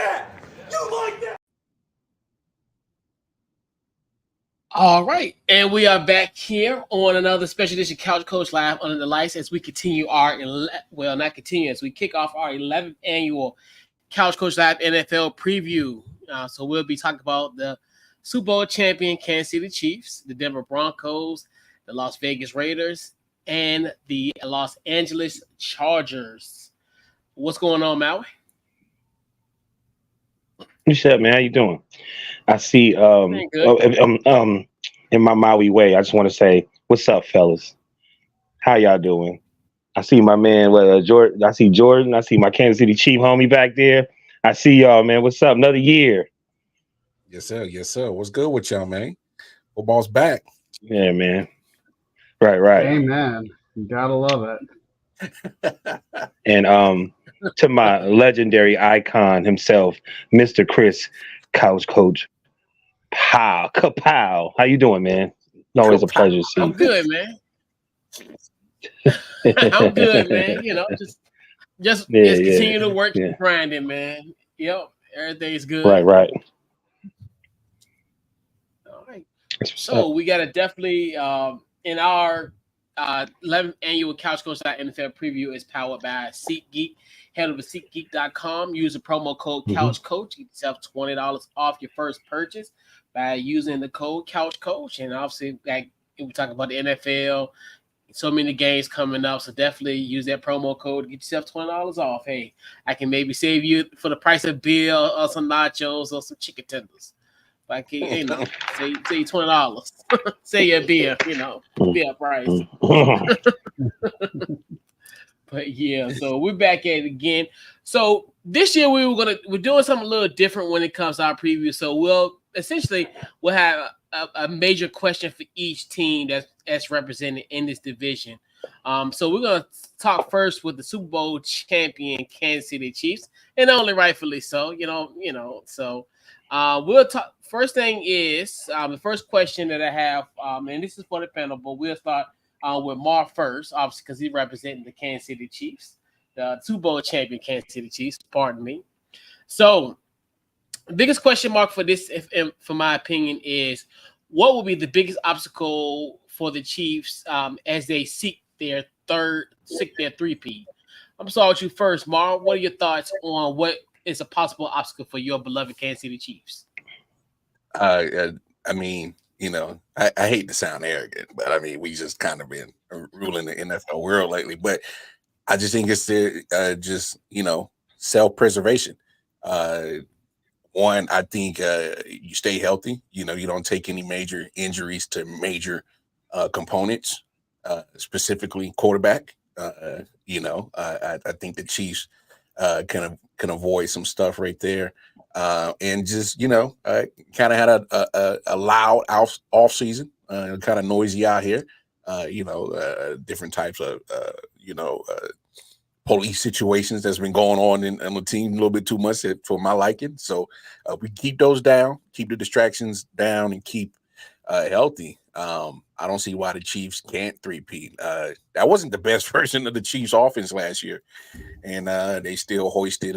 that? You like that? All right, and we are back here on another special edition Couch Coach Live under the lights as we continue as we kick off our 11th annual Couch Coach Live NFL preview. So we'll be talking about the Super Bowl champion Kansas City Chiefs, the Denver Broncos, the Las Vegas Raiders, and the Los Angeles Chargers. What's going on, Maui? What's up, man? How you doing? I see in my Maui way, I just want to say, what's up, fellas? How y'all doing? I see my man, Jordan. I see Jordan. I see my Kansas City Chief homie back there. I see y'all, man. What's up? Another year. Yes, sir. Yes, sir. What's good with y'all, man? Football's back. Yeah, man. Right. Amen. You gotta love it. And to my legendary icon himself, Mr. Chris, Couch Coach Kapow. How you doing, man? Always a pleasure to see you. I'm good, man. I'm good, man. You know, just continue to work grinding, man. Yep, everything's good. Right. All right. So we got to definitely in our 11th annual Couch Coach NFL preview is powered by SeatGeek. Head over to SeatGeek.com. Use the promo code Couch Coach. Get yourself $20 off your first purchase by using the code Couch Coach. And obviously, like we talk about the NFL, so many games coming up. So definitely use that promo code. Get yourself $20 off. Hey, I can maybe save you for the price of beer or some nachos or some chicken tenders. Like, you know, say you $20. Say your beer, beer price. But yeah, so we're back at it again. So this year we're doing something a little different when it comes to our preview. So we'll have a major question for each team that's represented in this division. So we're gonna talk first with the Super Bowl champion Kansas City Chiefs, and only rightfully so. So we'll talk. First thing is the first question that I have, and this is for the panel, but we'll start with Mark first, obviously, because he's representing the Kansas City Chiefs, the Super Bowl champion Kansas City Chiefs. Pardon me. So, the biggest question mark for this, for my opinion, is what will be the biggest obstacle for the Chiefs as they seek their three-peat? I'm starting with you first, Mark. What are your thoughts on what is a possible obstacle for your beloved Kansas City Chiefs? I mean, I hate to sound arrogant, but I mean, we just kind of been ruling the NFL world lately. But I just think it's just self-preservation. One, I think you stay healthy. You don't take any major injuries to major components, specifically quarterback. I think the Chiefs can avoid some stuff right there. And just, kind of had a loud off season, kind of noisy out here, different types of, police situations that's been going on in the team a little bit too much for my liking. So we keep those down, keep the distractions down, and keep healthy. I don't see why the Chiefs can't three-peat. That wasn't the best version of the Chiefs offense last year, and they still hoisted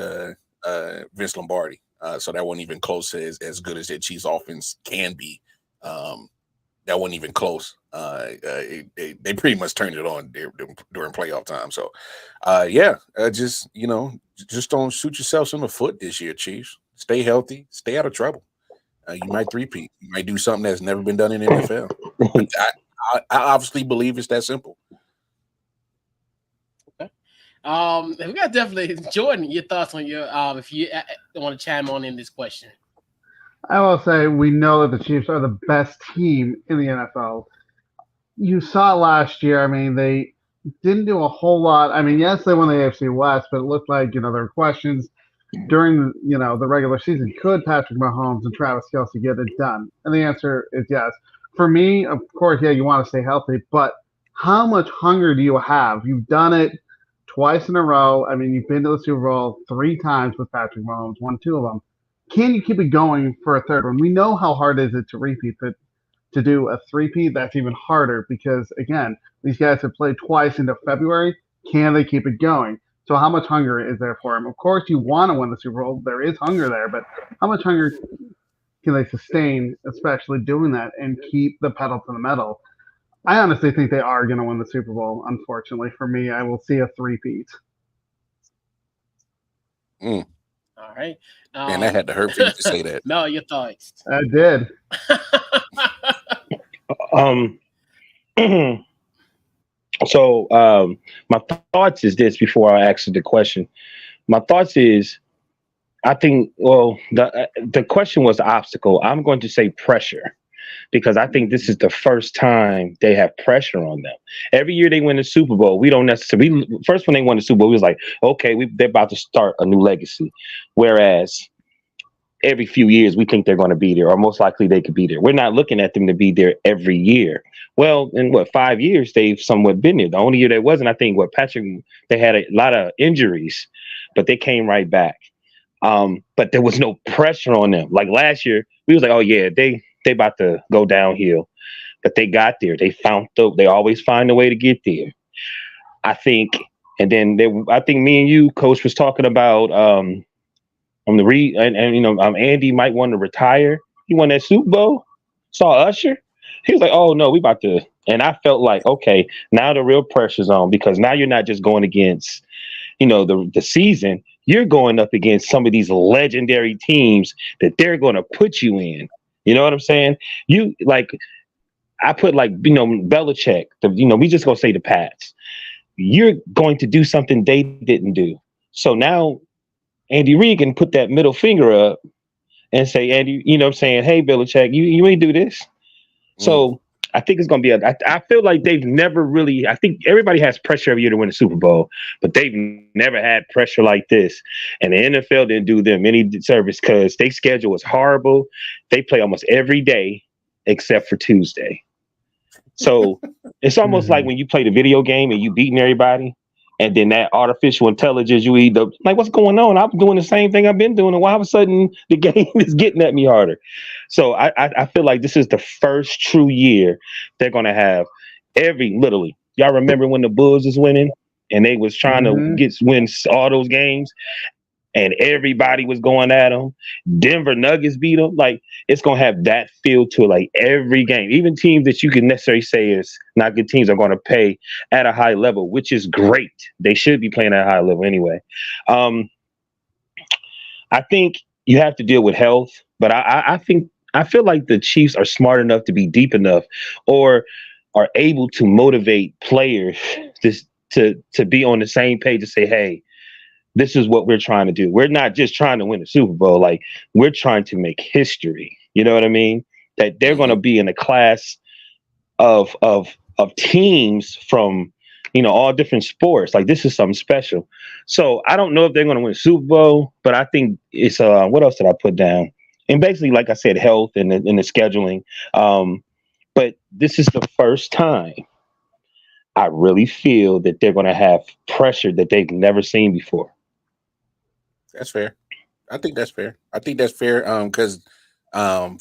Vince Lombardi. So that wasn't even close as good as their Chiefs offense can be. That wasn't even close. They pretty much turned it on during playoff time. So, just don't shoot yourselves in the foot this year, Chiefs. Stay healthy. Stay out of trouble. You might three-peat. You might do something that's never been done in the NFL. I obviously believe it's that simple. Okay. We got definitely Jordan. Your thoughts on your if you want to chime on in this question. I will say we know that the Chiefs are the best team in the NFL. You saw last year. I mean, they didn't do a whole lot. I mean, yes, they won the AFC West, but it looked like there were questions during the regular season. Could Patrick Mahomes and Travis Kelce get it done? And the answer is yes. For me, of course, you want to stay healthy, but how much hunger do you have? You've done it twice in a row. I mean, you've been to the Super Bowl 3 times with Patrick Mahomes, won 2 of them. Can you keep it going for a third one? We know how hard it is to repeat, but to do a three-peat, that's even harder because, again, these guys have played twice into February. Can they keep it going? So how much hunger is there for him? Of course, you want to win the Super Bowl. There is hunger there, but how much hunger can they sustain, especially doing that, and keep the pedal to the metal? I honestly think they are going to win the Super Bowl. Unfortunately for me, I will see a three-peat. All right. Man, that had to hurt for you to say that. Mel, your thoughts. I did. So my thoughts is this before I ask the question. My thoughts is, I think, well, the question was obstacle. I'm going to say pressure, because I think this is the first time they have pressure on them. Every year they win the Super Bowl, we don't necessarily, first when they won the Super Bowl, we was like, okay, they're about to start a new legacy. Whereas every few years we think they're going to be there, or most likely they could be there. We're not looking at them to be there every year. Well, in 5 years, they've somewhat been there. The only year they wasn't, I think, Patrick, they had a lot of injuries, but they came right back. But there was no pressure on them. Like last year, we was like, oh yeah, they about to go downhill, but they got there. They always find a way to get there. I think, and then I think me and you, Coach, was talking about on the Andy might want to retire. He won that Super Bowl. Saw Usher. He was like, oh no, we about to. And I felt like, okay, now the real pressure's on, because now you're not just going against, the season. You're going up against some of these legendary teams that they're going to put you in. You know what I'm saying? I put Belichick, we just going to say the Pats. You're going to do something they didn't do. So now Andy Reid can put that middle finger up and say, Andy, hey, Belichick, you ain't do this. So I think it's going to be I feel like they've never really, I think everybody has pressure every year to win a Super Bowl, but they've never had pressure like this. And the NFL didn't do them any service, because their schedule was horrible. They play almost every day except for Tuesday. So it's almost like when you play the video game and you beating everybody, and then that artificial intelligence, you eat up, like, what's going on? I'm doing the same thing I've been doing, and why all of a sudden the game is getting at me harder? So I feel like this is the first true year they're going to have literally. Y'all remember when the Bulls was winning and they was trying to win all those games, and everybody was going at them? Denver Nuggets beat them. Like, it's going to have that feel to it, like every game. Even teams that you can necessarily say is not good teams are going to play at a high level, which is great. They should be playing at a high level anyway. I think you have to deal with health, but I feel like the Chiefs are smart enough to be deep enough, or are able to motivate players to be on the same page to say, hey, this is what we're trying to do. We're not just trying to win a Super Bowl. Like, we're trying to make history. You know what I mean? That they're going to be in a class of teams from, all different sports. Like, this is something special. So I don't know if they're going to win a Super Bowl, but I think it's what else did I put down? And basically, like I said, health and the scheduling. But this is the first time I really feel that they're going to have pressure that they've never seen before. That's fair. I think that's fair. Because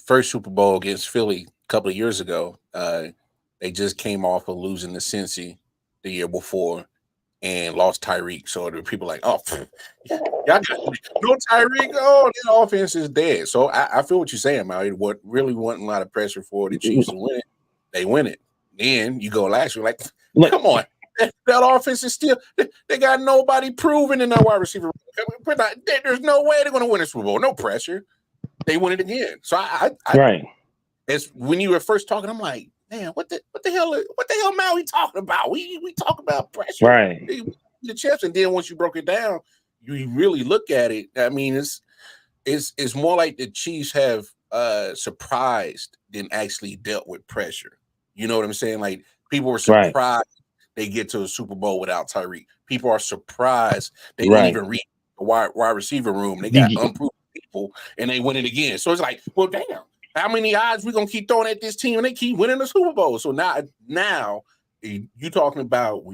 first Super Bowl against Philly a couple of years ago, they just came off of losing to Cincy the year before and lost Tyreek. So there were people like, oh, y'all got no Tyreek. Oh, the offense is dead. So I feel what you're saying, Maui. What really wasn't a lot of pressure for the Chiefs to win it. They win it. Then you go last year, like, come on. That offense is still, they got nobody proven in that wide receiver. There's no way they're going to win a Super Bowl. No pressure. They win it again. So I right. It's when you were first talking, I'm like, man, what the hell Maui talking about? We talk about pressure. Right. The chips. And then once you broke it down, you really look at it. I mean, it's more like the Chiefs have surprised than actually dealt with pressure. You know what I'm saying? Like, people were surprised they get to a Super Bowl without Tyreek. People are surprised they didn't even reach the wide receiver room. They got unproven people, and they win it again. So it's like, well, damn, how many odds we gonna keep throwing at this team, and they keep winning the Super Bowl? So now you talking about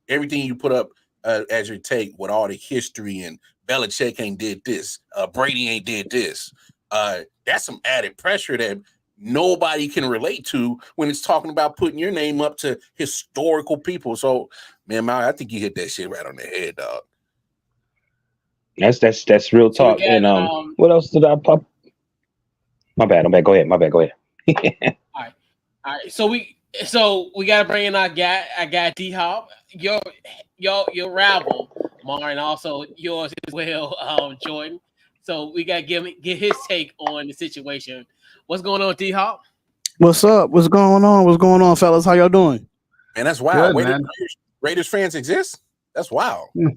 everything you put up as your take with all the history, and Belichick ain't did this, Brady ain't did this. That's some added pressure that nobody can relate to when it's talking about putting your name up to historical people. So, man, I think you hit that shit right on the head, dog. That's real So we talk. got And what else did I pop? My bad. Go ahead. all right. So we gotta bring in our guy D Hop, your rival, Mar, and also yours as well, Jordan. So we gotta get his take on the situation. What's going on, D Hop? What's up? What's going on? What's going on, fellas? How y'all doing? Man, that's wild. Good, man. Raiders fans exist? That's wild. You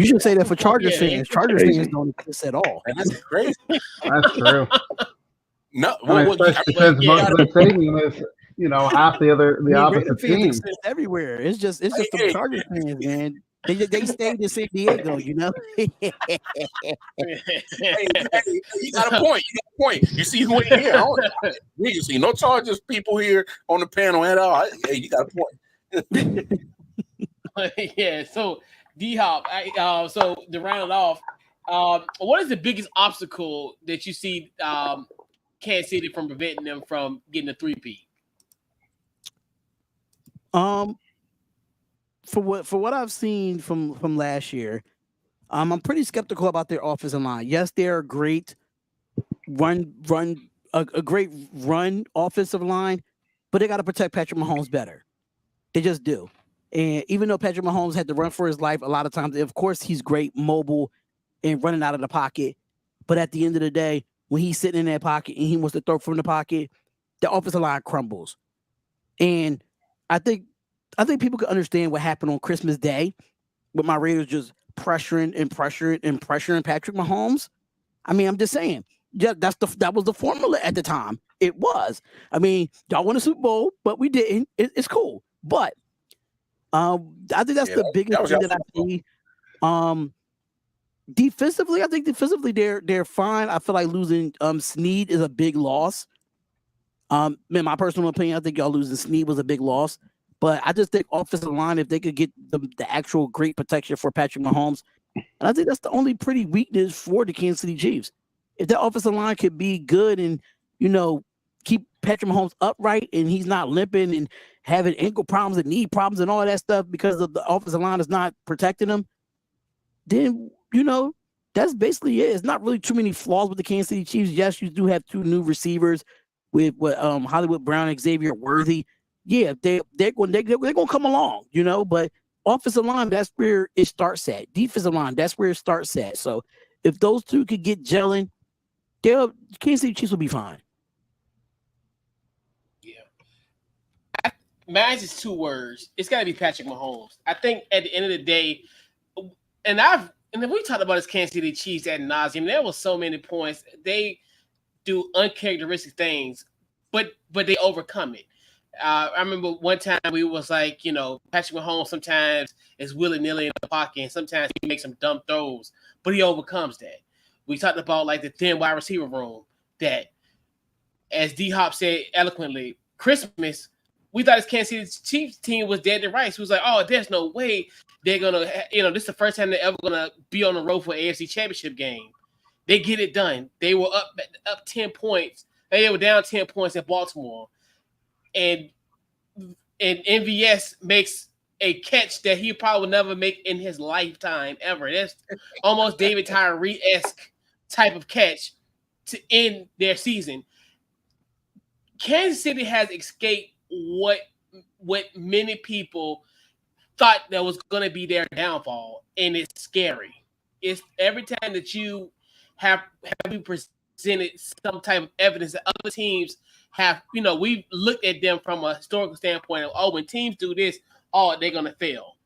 should say that for Chargers Yeah, fans. Chargers crazy. fans don't exist at all. Man, that's crazy. That's true. No, I mean, especially since most of the stadium is, half the opposite Raider fans team. exist everywhere. It's just Hey, the Chargers fans, man. They stayed in San Diego, Hey, you got a point. You see who ain't here? You see no Chargers people here on the panel at all. Hey, you got a point. Yeah. So D Hop, so to round it off, what is the biggest obstacle that you see Kansas City from preventing them from getting a 3-peat? For what I've seen from last year, I'm pretty skeptical about their offensive line. Yes, they're a great a great run offensive line, but they got to protect Patrick Mahomes better. They just do. And even though Patrick Mahomes had to run for his life a lot of times, of course he's great mobile and running out of the pocket. But at the end of the day, when he's sitting in that pocket and he wants to throw from the pocket, the offensive line crumbles. And I think people can understand what happened on Christmas Day with my Raiders just pressuring Patrick Mahomes. I mean, I'm just saying, yeah, that was the formula at the time. It was. I mean, y'all won a Super Bowl, but we didn't. It's cool. But I think that's the biggest thing that I see. Defensively, I think they're fine. I feel like losing Snead is a big loss. In my personal opinion, I think y'all losing Snead was a big loss. But I just think offensive line, if they could get the actual great protection for Patrick Mahomes, and I think that's the only pretty weakness for the Kansas City Chiefs. If that offensive line could be good and, keep Patrick Mahomes upright and he's not limping and having ankle problems and knee problems and all that stuff because of the offensive line is not protecting him, then, that's basically it. It's not really too many flaws with the Kansas City Chiefs. Yes, you do have two new receivers with Hollywood Brown and Xavier Worthy. Yeah, they're going to come along, but offensive line, that's where it starts at. Defensive line, that's where it starts at. So if those two could get gelling, Kansas City Chiefs will be fine. Yeah. Mine's is 2 words. It's got to be Patrick Mahomes. I think at the end of the day, and we talked about this Kansas City Chiefs ad nauseum. There was so many points. They do uncharacteristic things, but they overcome it. I remember one time we was like, Patrick Mahomes sometimes is willy-nilly in the pocket, and sometimes he makes some dumb throws, but he overcomes that. We talked about like the thin wide receiver room that, as D-Hop said eloquently, Christmas, we thought his Kansas City Chiefs team was dead to rights. We was like, oh, there's no way they're going to, this is the first time they're ever going to be on the road for an AFC Championship game. They get it done. They were up 10 points. They were down 10 points at Baltimore. And MVS makes a catch that he probably will never make in his lifetime ever. That's almost David Tyree-esque type of catch to end their season. Kansas City has escaped what many people thought that was going to be their downfall, and it's scary. It's every time that you have presented some type of evidence that other teams have, we've looked at them from a historical standpoint of, when teams do this, they're going to fail.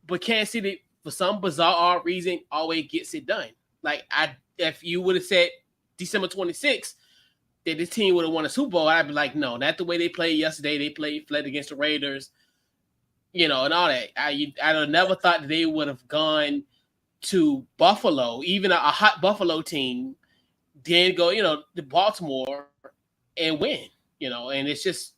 But Kansas City, for some bizarre reason, always gets it done. Like, if you would have said December 26th that this team would have won a Super Bowl, I'd be like, no, not the way they played yesterday. They fled against the Raiders, and all that. I'd have never thought that they would have gone to Buffalo, even a hot Buffalo team, then go, to Baltimore and win, and they just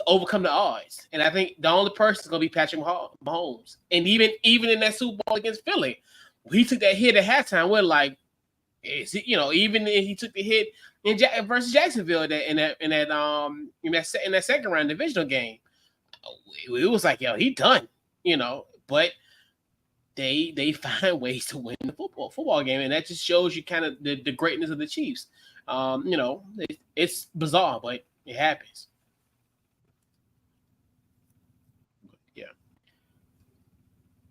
overcome the odds. And I think the only person is going to be Patrick Mahomes. And even in that Super Bowl against Philly, he took that hit at halftime. We're like, is it, even if he took the hit versus Jacksonville in that second round divisional game, it was like, he done, but they find ways to win the football game, and that just shows you kind of the greatness of the Chiefs. It's bizarre, but it happens. Yeah.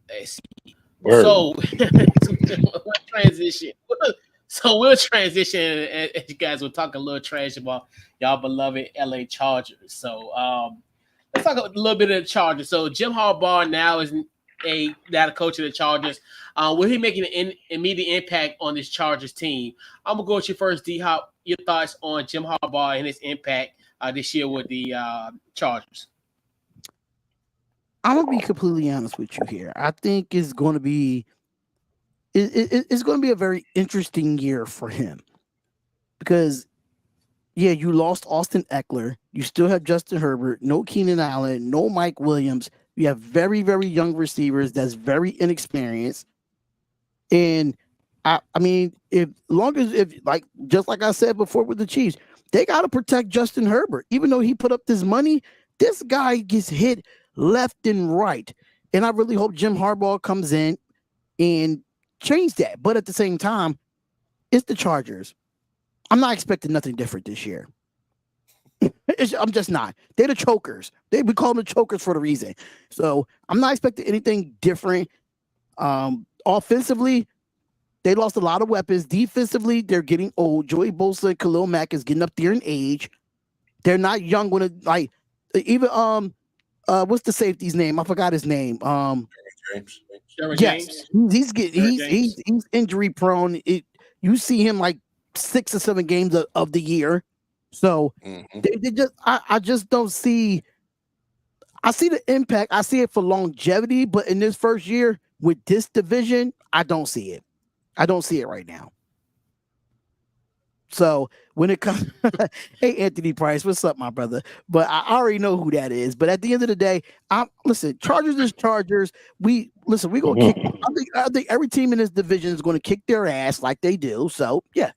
Let's see. Word. So we'll transition. So we'll transition, as you guys will talk a little trash about y'all beloved LA Chargers. So let's talk a little bit of the Chargers. So Jim Harbaugh now is a coach of the Chargers. Will he make an immediate impact on this Chargers team? I'm gonna go with you first, D-Hop. Your thoughts on Jim Harbaugh and his impact this year with the Chargers? I'm gonna be completely honest with you here. I think it's going to be it's going to be a very interesting year for him because, yeah, you lost Austin Eckler. You still have Justin Herbert, no Keenan Allen, no Mike Williams. You have very, very young receivers that's very inexperienced. And I mean, just like I said before with the Chiefs, they got to protect Justin Herbert. Even though he put up this money, this guy gets hit left and right. And I really hope Jim Harbaugh comes in and change that. But at the same time, it's the Chargers. I'm not expecting nothing different this year. I'm just not. They're the chokers. We call them the chokers for the reason. So I'm not expecting anything different. Offensively, they lost a lot of weapons. Defensively, they're getting old. Joey Bosa and Khalil Mack is getting up there in age. They're not young when it even what's the safety's name? I forgot his name. James. Yes, he's injury prone. You see him like 6 or 7 games of the year. So I just don't see. I see the impact. I see it for longevity, but in this first year with this division, I don't see it. I don't see it right now. So when it comes, hey Anthony Price, what's up, my brother? But I already know who that is. But at the end of the day, listen. Chargers is Chargers. We gonna kick. I think every team in this division is going to kick their ass like they do. So yeah.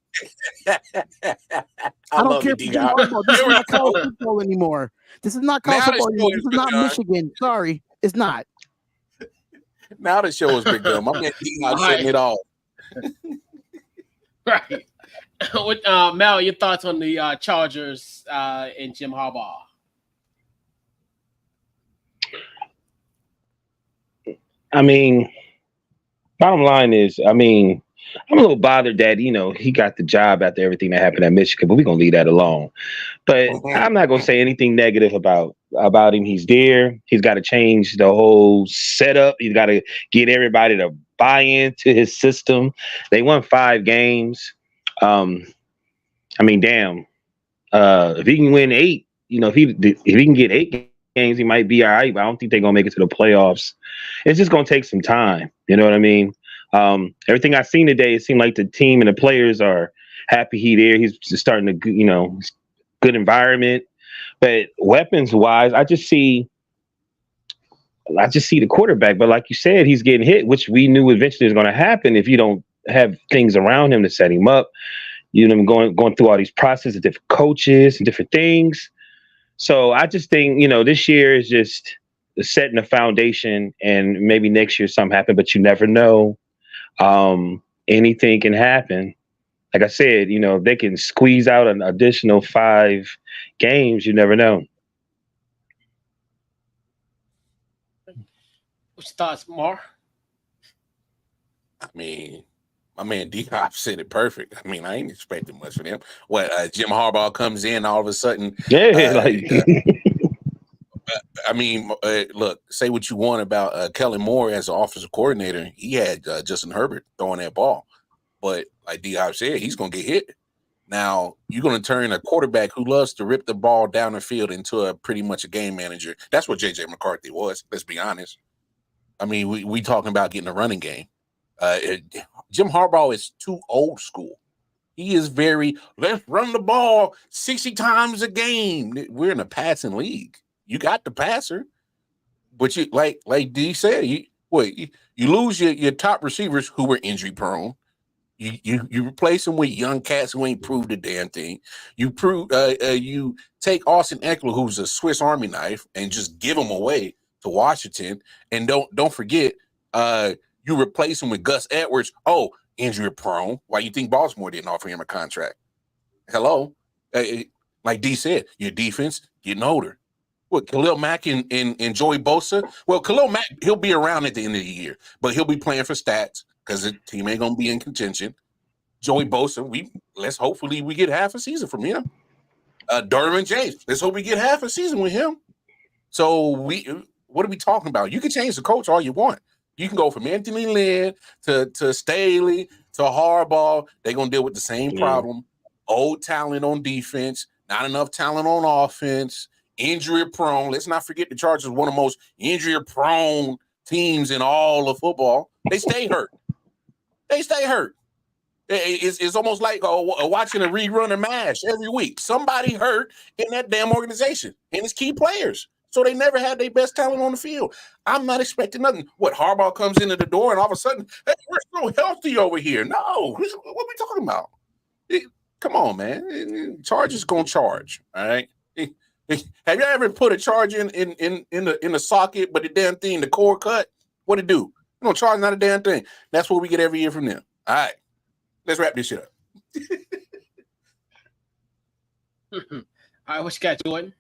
I don't care. This is not college football anymore. This is not college football anymore. This is not Michigan. Sorry, it's not. Now the show has begun. My man D-Hop setting it off. Right. Mel, your thoughts on the Chargers and Jim Harbaugh? I mean, bottom line is, I'm a little bothered that, he got the job after everything that happened at Michigan, but we're going to leave that alone. But I'm not going to say anything negative about him. He's there. He's got to change the whole setup. He's got to get everybody to buy into his system. They won 5 games. Damn. If he can win 8, if he can get 8 games, he might be all right, but I don't think they're going to make it to the playoffs. It's just going to take some time. You know what I mean? Everything I've seen today, it seemed like the team and the players are happy he's there. He's starting to, good environment. But weapons-wise, I just see the quarterback. But like you said, he's getting hit, which we knew eventually was going to happen if you don't have things around him to set him up. Going through all these processes of different coaches and different things. So I just think, this year is just setting a foundation, and maybe next year something happen, but you never know. Anything can happen. Like I said, if they can squeeze out an additional 5 games, you never know. What's your thoughts, Mar? I mean, my man D-Hop said it perfect. I ain't expecting much from him. Jim Harbaugh comes in all of a sudden. Look, say what you want about Kellen Moore as an offensive coordinator. He had Justin Herbert throwing that ball. But like D-Hop said, he's going to get hit. Now, you're going to turn a quarterback who loves to rip the ball down the field into pretty much a game manager. That's what J.J. McCarthy was, let's be honest. We talking about getting a running game. Jim Harbaugh is too old school. He is let's run the ball 60 times a game. We're in a passing league. You got the passer, but you like D said, you lose your top receivers who were injury prone. You replace them with young cats who ain't proved a damn thing. You take Austin Eckler, who's a Swiss Army knife, and just give him away to Washington. And don't forget, You replace him with Gus Edwards. Oh, injury prone. Why you think Baltimore didn't offer him a contract? Hello? Like D said, your defense getting older. What, Khalil Mack and Joey Bosa? Well, Khalil Mack, he'll be around at the end of the year, but he'll be playing for stats because the team ain't going to be in contention. Joey Bosa, let's hopefully we get half a season from him. Derwin James, let's hope we get half a season with him. So what are we talking about? You can change the coach all you want. You can go from Anthony Lynn to Staley to Harbaugh. They're going to deal with the same problem. Old talent on defense, not enough talent on offense, injury prone. Let's not forget the Chargers are one of the most injury prone teams in all of football. They stay hurt. It's almost like watching a rerun of MASH every week. Somebody hurt in that damn organization, and it's key players. So they never had their best talent on the field. I'm not expecting nothing. What, Harbaugh comes into the door and all of a sudden, hey, we're so healthy over here. No, what are we talking about? Come on, man. Chargers gonna charge. All right. Have you ever put a charge in the socket, but the damn thing, the cord cut? What it do? You don't charge not a damn thing. That's what we get every year from them. All right. Let's wrap this shit up. All right, what you got, Jordan?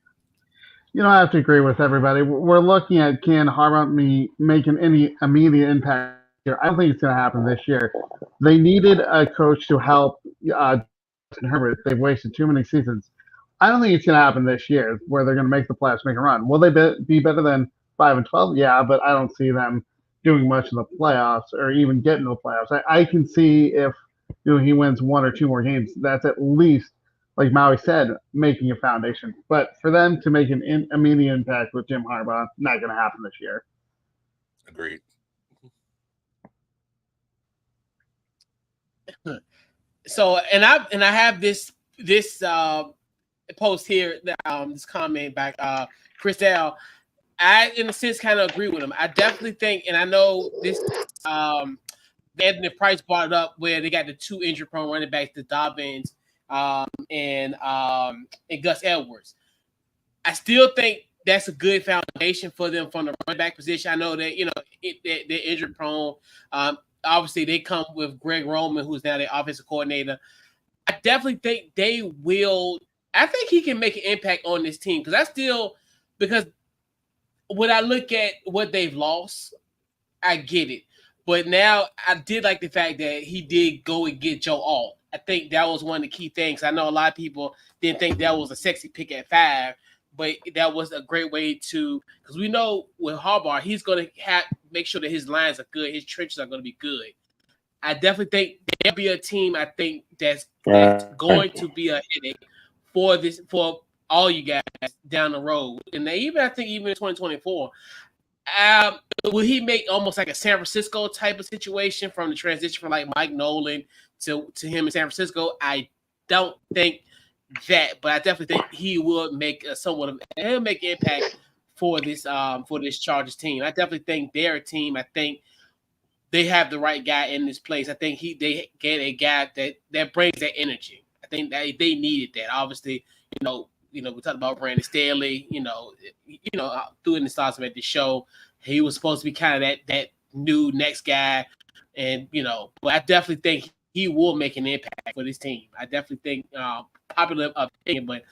I have to agree with everybody. We're looking at can Harbaugh making any immediate impact here. I don't think it's going to happen this year. They needed a coach to help Justin Herbert. They've wasted too many seasons. I don't think it's going to happen this year where they're going to make the playoffs, make a run. Will they be better than 5-12? Yeah, but I don't see them doing much in the playoffs or even getting to the playoffs. I can see if he wins one or two more games. That's at least, like Maui said, making a foundation. But for them to make an immediate impact with Jim Harbaugh, not going to happen this year. Agreed. So, and I have this post here, this comment back, Chris L. I, in a sense, kind of agree with him. I definitely think, and I know this, Anthony Price brought it up where they got the two injury-prone running backs, the Dobbins and Gus Edwards. I still think that's a good foundation for them from the running back position. I know that they're injury-prone. Obviously, they come with Greg Roman, who's now their offensive coordinator. I definitely think they will. I think he can make an impact on this team because when I look at what they've lost, I get it. But now I did like the fact that he did go and get Joe Alt. I think that was one of the key things. I know a lot of people didn't think that was a sexy pick at 5, but that was a great way to, because we know with Harbaugh, he's going to make sure that his lines are good, his trenches are going to be good. I definitely think there'll be a team, I think, that's going to be a headache for all you guys down the road. And I think even in 2024, will he make almost like a San Francisco type of situation from the transition from like Mike Nolan to him in San Francisco? I don't think that, but I definitely think he will make he'll make an impact for this Chargers team. I definitely think they're a team. I think they have the right guy in this place. I think they get a guy that brings that energy. I think that they needed that. Obviously, we talked about Brandon Staley. Through in the stars of the show, he was supposed to be kind of that new next guy, and but I definitely think he will make an impact for this team. I definitely think popular opinion, but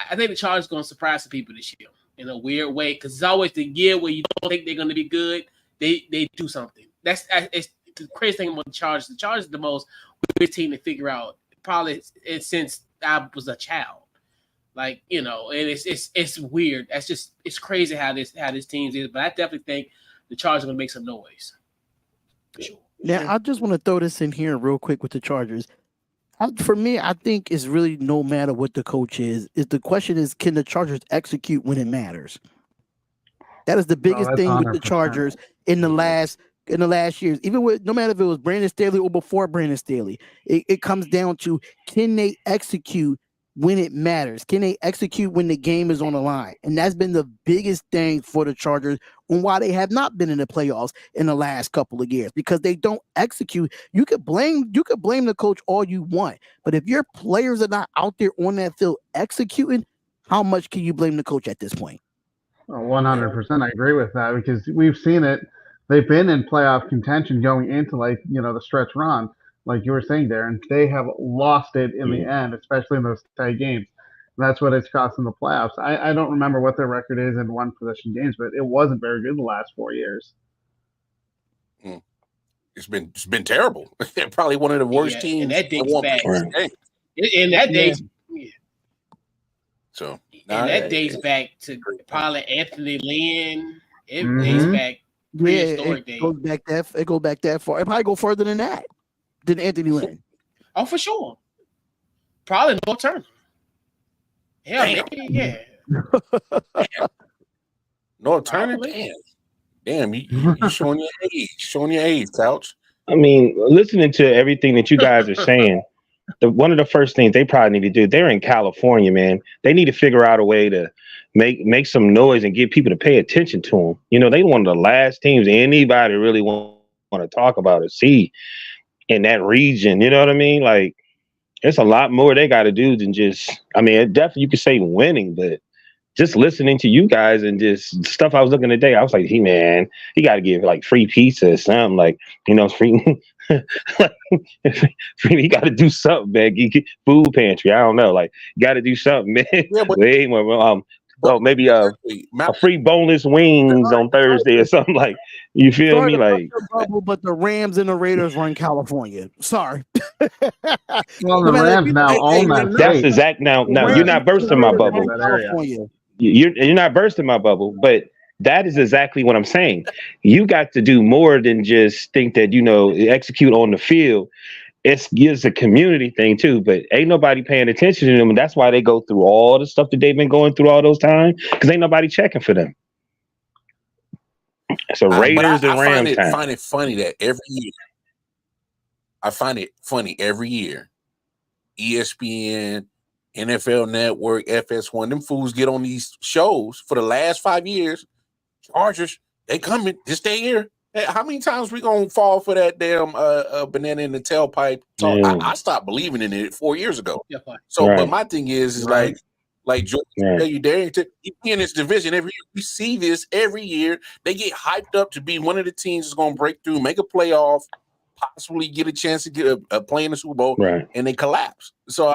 I think the Chargers going to surprise some people this year in a weird way because it's always the year where you don't think they're going to be good. They do something. It's the crazy thing about the Chargers. The Chargers are the most weird team to figure out probably since I was a child. And it's weird. It's crazy how this team is. But I definitely think the Chargers are going to make some noise. For sure. Now, I just want to throw this in here real quick with the Chargers. For me, I think it's really no matter what the coach is. The question is, can the Chargers execute when it matters? That is the biggest thing 100%. With the Chargers in the last years. Even with no matter if it was Brandon Staley or before Brandon Staley, it comes down to, can they execute when it matters? Can they execute when the game is on the line? And that's been the biggest thing for the Chargers on why they have not been in the playoffs in the last couple of years, because they don't execute. You could blame the coach all you want, but if your players are not out there on that field executing, how much can you blame the coach at this point? 100%. I agree with that because we've seen it they've been in playoff contention going into the stretch run, like you were saying there, and they have lost it in the end, especially in those tight games. And that's what it's cost in the playoffs. I don't remember what their record is in one possession games, but it wasn't very good the last 4 years. It's been terrible. Probably one of the worst teams. And that dates back. So that dates back to probably Anthony Lynn. It dates back prehistoric days. It goes back that far. It probably go further than that. Than Anthony Lynn. Oh, for sure. Probably North Turner. Hell, maybe, yeah. North Turner, damn, you showing your age, Couch. I mean, listening to everything that you guys are saying, one of the first things they probably need to do, they're in California, man. They need to figure out a way to make some noise and get people to pay attention to them. You know, they one of the last teams anybody really want to talk about or see in that region. You know what I mean? Like, there's a lot more they got to do than just, I mean, definitely you could say winning, but just listening to you guys and just stuff I was looking today, I was like, man, he got to give like free pizza or something, like, free. He got to do something, man. Food pantry, I don't know, like, you got to do something, man. Yeah, way more. Maybe a free boneless wings on Thursday or something, like, you feel me? Like, bubble, but the Rams and the Raiders were in California. Sorry. Well, the Rams now own that. That's exact. Now you're not bursting my bubble. You're not bursting my bubble, but that is exactly what I'm saying. You got to do more than just think that, execute on the field. It's a community thing too, but ain't nobody paying attention to them, and that's why they go through all the stuff that they've been going through all those times, because ain't nobody checking for them. So Raiders and Rams. I find it funny that every year. I find it funny every year. ESPN, NFL Network, FS1, them fools get on these shows for the last 5 years. Chargers, they coming this day here. Hey, how many times we gonna fall for that damn banana in the tailpipe talk? Yeah. I stopped believing in it 4 years ago. Yeah, so, but my thing is like George, you dare to be in this division every year. We see this every year. They get hyped up to be one of the teams that's gonna break through, make a playoff, possibly get a chance to get a play in the Super Bowl, and they collapse. So I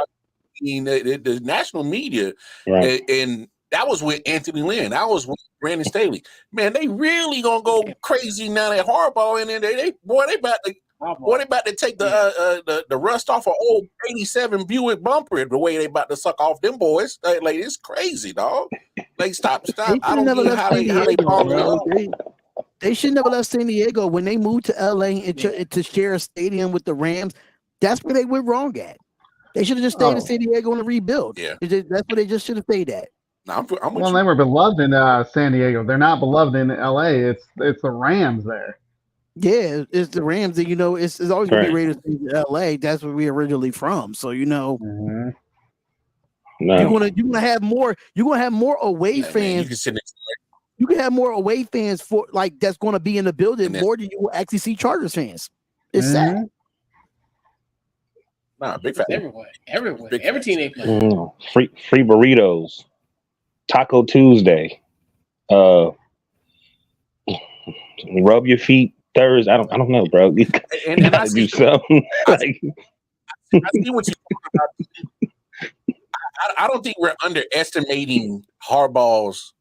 mean, the national media, and that was with Anthony Lynn. That was with Brandon Staley. Man, they really gonna go crazy now that Harbaugh, and then they about to take the rust off an old '87 Buick bumper. The way they about to suck off them boys, like it's crazy, dog. Like stop. I don't know how they fall. They should never left San Diego when they moved to LA and to share a stadium with the Rams. That's where they went wrong at. They should have just stayed in San Diego and rebuild. Yeah, that's where they just should have stayed at. They were beloved in San Diego. They're not beloved in LA. It's the Rams there. Yeah, it's the Rams. And, it's always going to be Raiders in LA. That's where we originally from. So No. you're gonna have more. You're gonna have more away fans. You can have more away fans for that's going to be in the building more than you will actually see Chargers fans. It's sad. Nah, big fan. Everywhere. Every team they play. Free burritos. Taco Tuesday. Rub your feet Thursday. I don't know, bro. And I do something. I see what you're talking about. I don't think we're underestimating Harbaugh's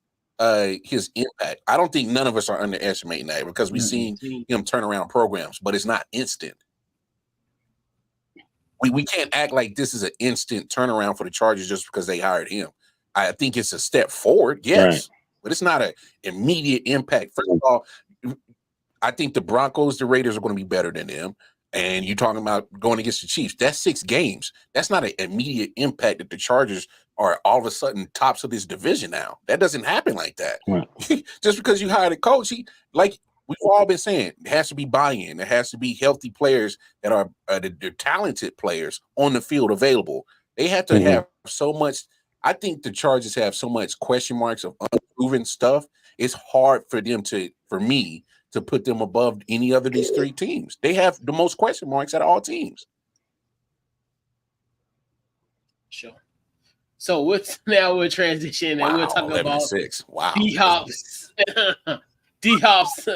his impact. I don't think none of us are underestimating that because we've seen him turn around programs, but it's not instant. We can't act like this is an instant turnaround for the Chargers just because they hired him. I think it's a step forward, yes, but it's not an immediate impact. First of all, I think the Broncos, the Raiders are going to be better than them. And you're talking about going against the Chiefs. That's 6 games. That's not an immediate impact that the Chargers are all of a sudden tops of this division now. That doesn't happen like that. Right. Just because you hired a coach, like we've all been saying, it has to be buy-in. There has to be healthy players that are the talented players on the field available. They have to have so much. I think the Chargers have so much question marks of unproven stuff. It's hard for me to put them above any other of these 3 teams. They have the most question marks out of all teams. Sure. So we'll transition and we'll talk about 11-6. Wow. D-Hops. D-Hops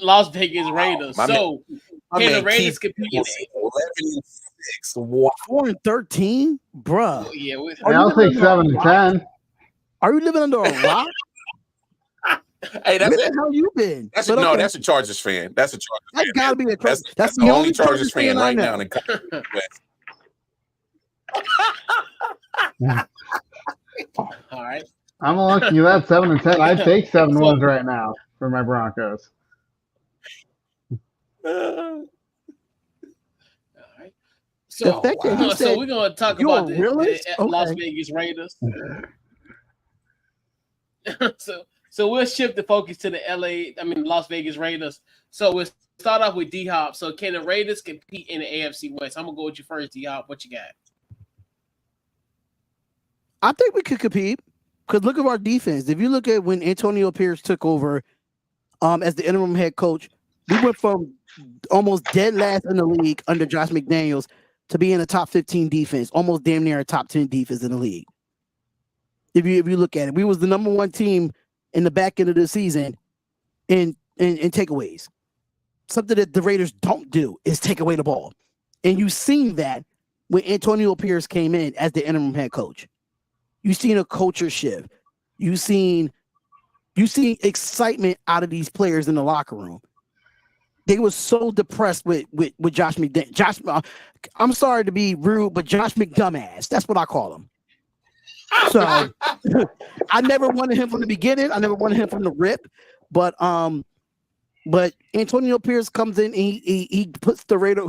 Las Vegas Raiders. My So can the Raiders compete? 11-6. 4-13, bruh. Yeah, I'll take 7-10. Are you living under a rock? Hey, Where the hell you been? That's a Chargers fan. That's a Chargers fan. That gotta be a Chargers. That's the only Chargers fan right now in the West. All right. I'm looking at that 7-10. I'd take 7 wins right now for my Broncos. All right. The fact that he So said, we're gonna talk "You're about a the realist?" Las Okay. Vegas Raiders. So we'll shift the focus to the Las Vegas Raiders. So we'll start off with D-Hop. So can the Raiders compete in the AFC West? I'm gonna go with you first, D-Hop. What you got? I think we could compete because look at our defense. If you look at when Antonio Pierce took over as the interim head coach, we went from almost dead last in the league under Josh McDaniels to being a top 15 defense, almost damn near a top 10 defense in the league. If you look at it, we was the number 1 team in the back end of the season in takeaways. Something that the Raiders don't do is take away the ball. And you've seen that when Antonio Pierce came in as the interim head coach. You've seen a culture shift. You've seen excitement out of these players in the locker room. They were so depressed with Josh McDaniels. I'm sorry to be rude, but Josh McDumbass. That's what I call him. So I never wanted him from the beginning. I never wanted him from the rip. But Antonio Pierce comes in. And he puts the Raider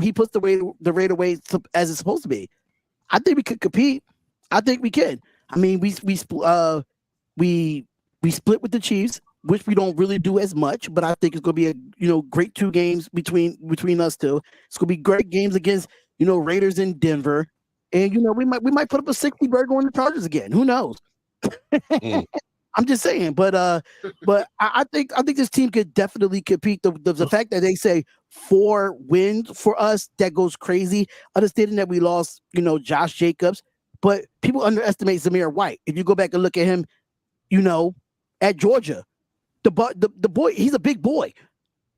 away as it's supposed to be. I think we could compete. I think we can. I mean, we split with the Chiefs, which we don't really do as much. But I think it's going to be a great 2 games between us two. It's going to be great games against Raiders in Denver. And we might put up a 60 burger on the Chargers again. Who knows? I'm just saying, but I think this team could definitely compete. The fact that they say 4 wins for us, that goes crazy. Understanding that we lost, Josh Jacobs, but people underestimate Zamir White. If you go back and look at him, at Georgia, the boy, he's a big boy.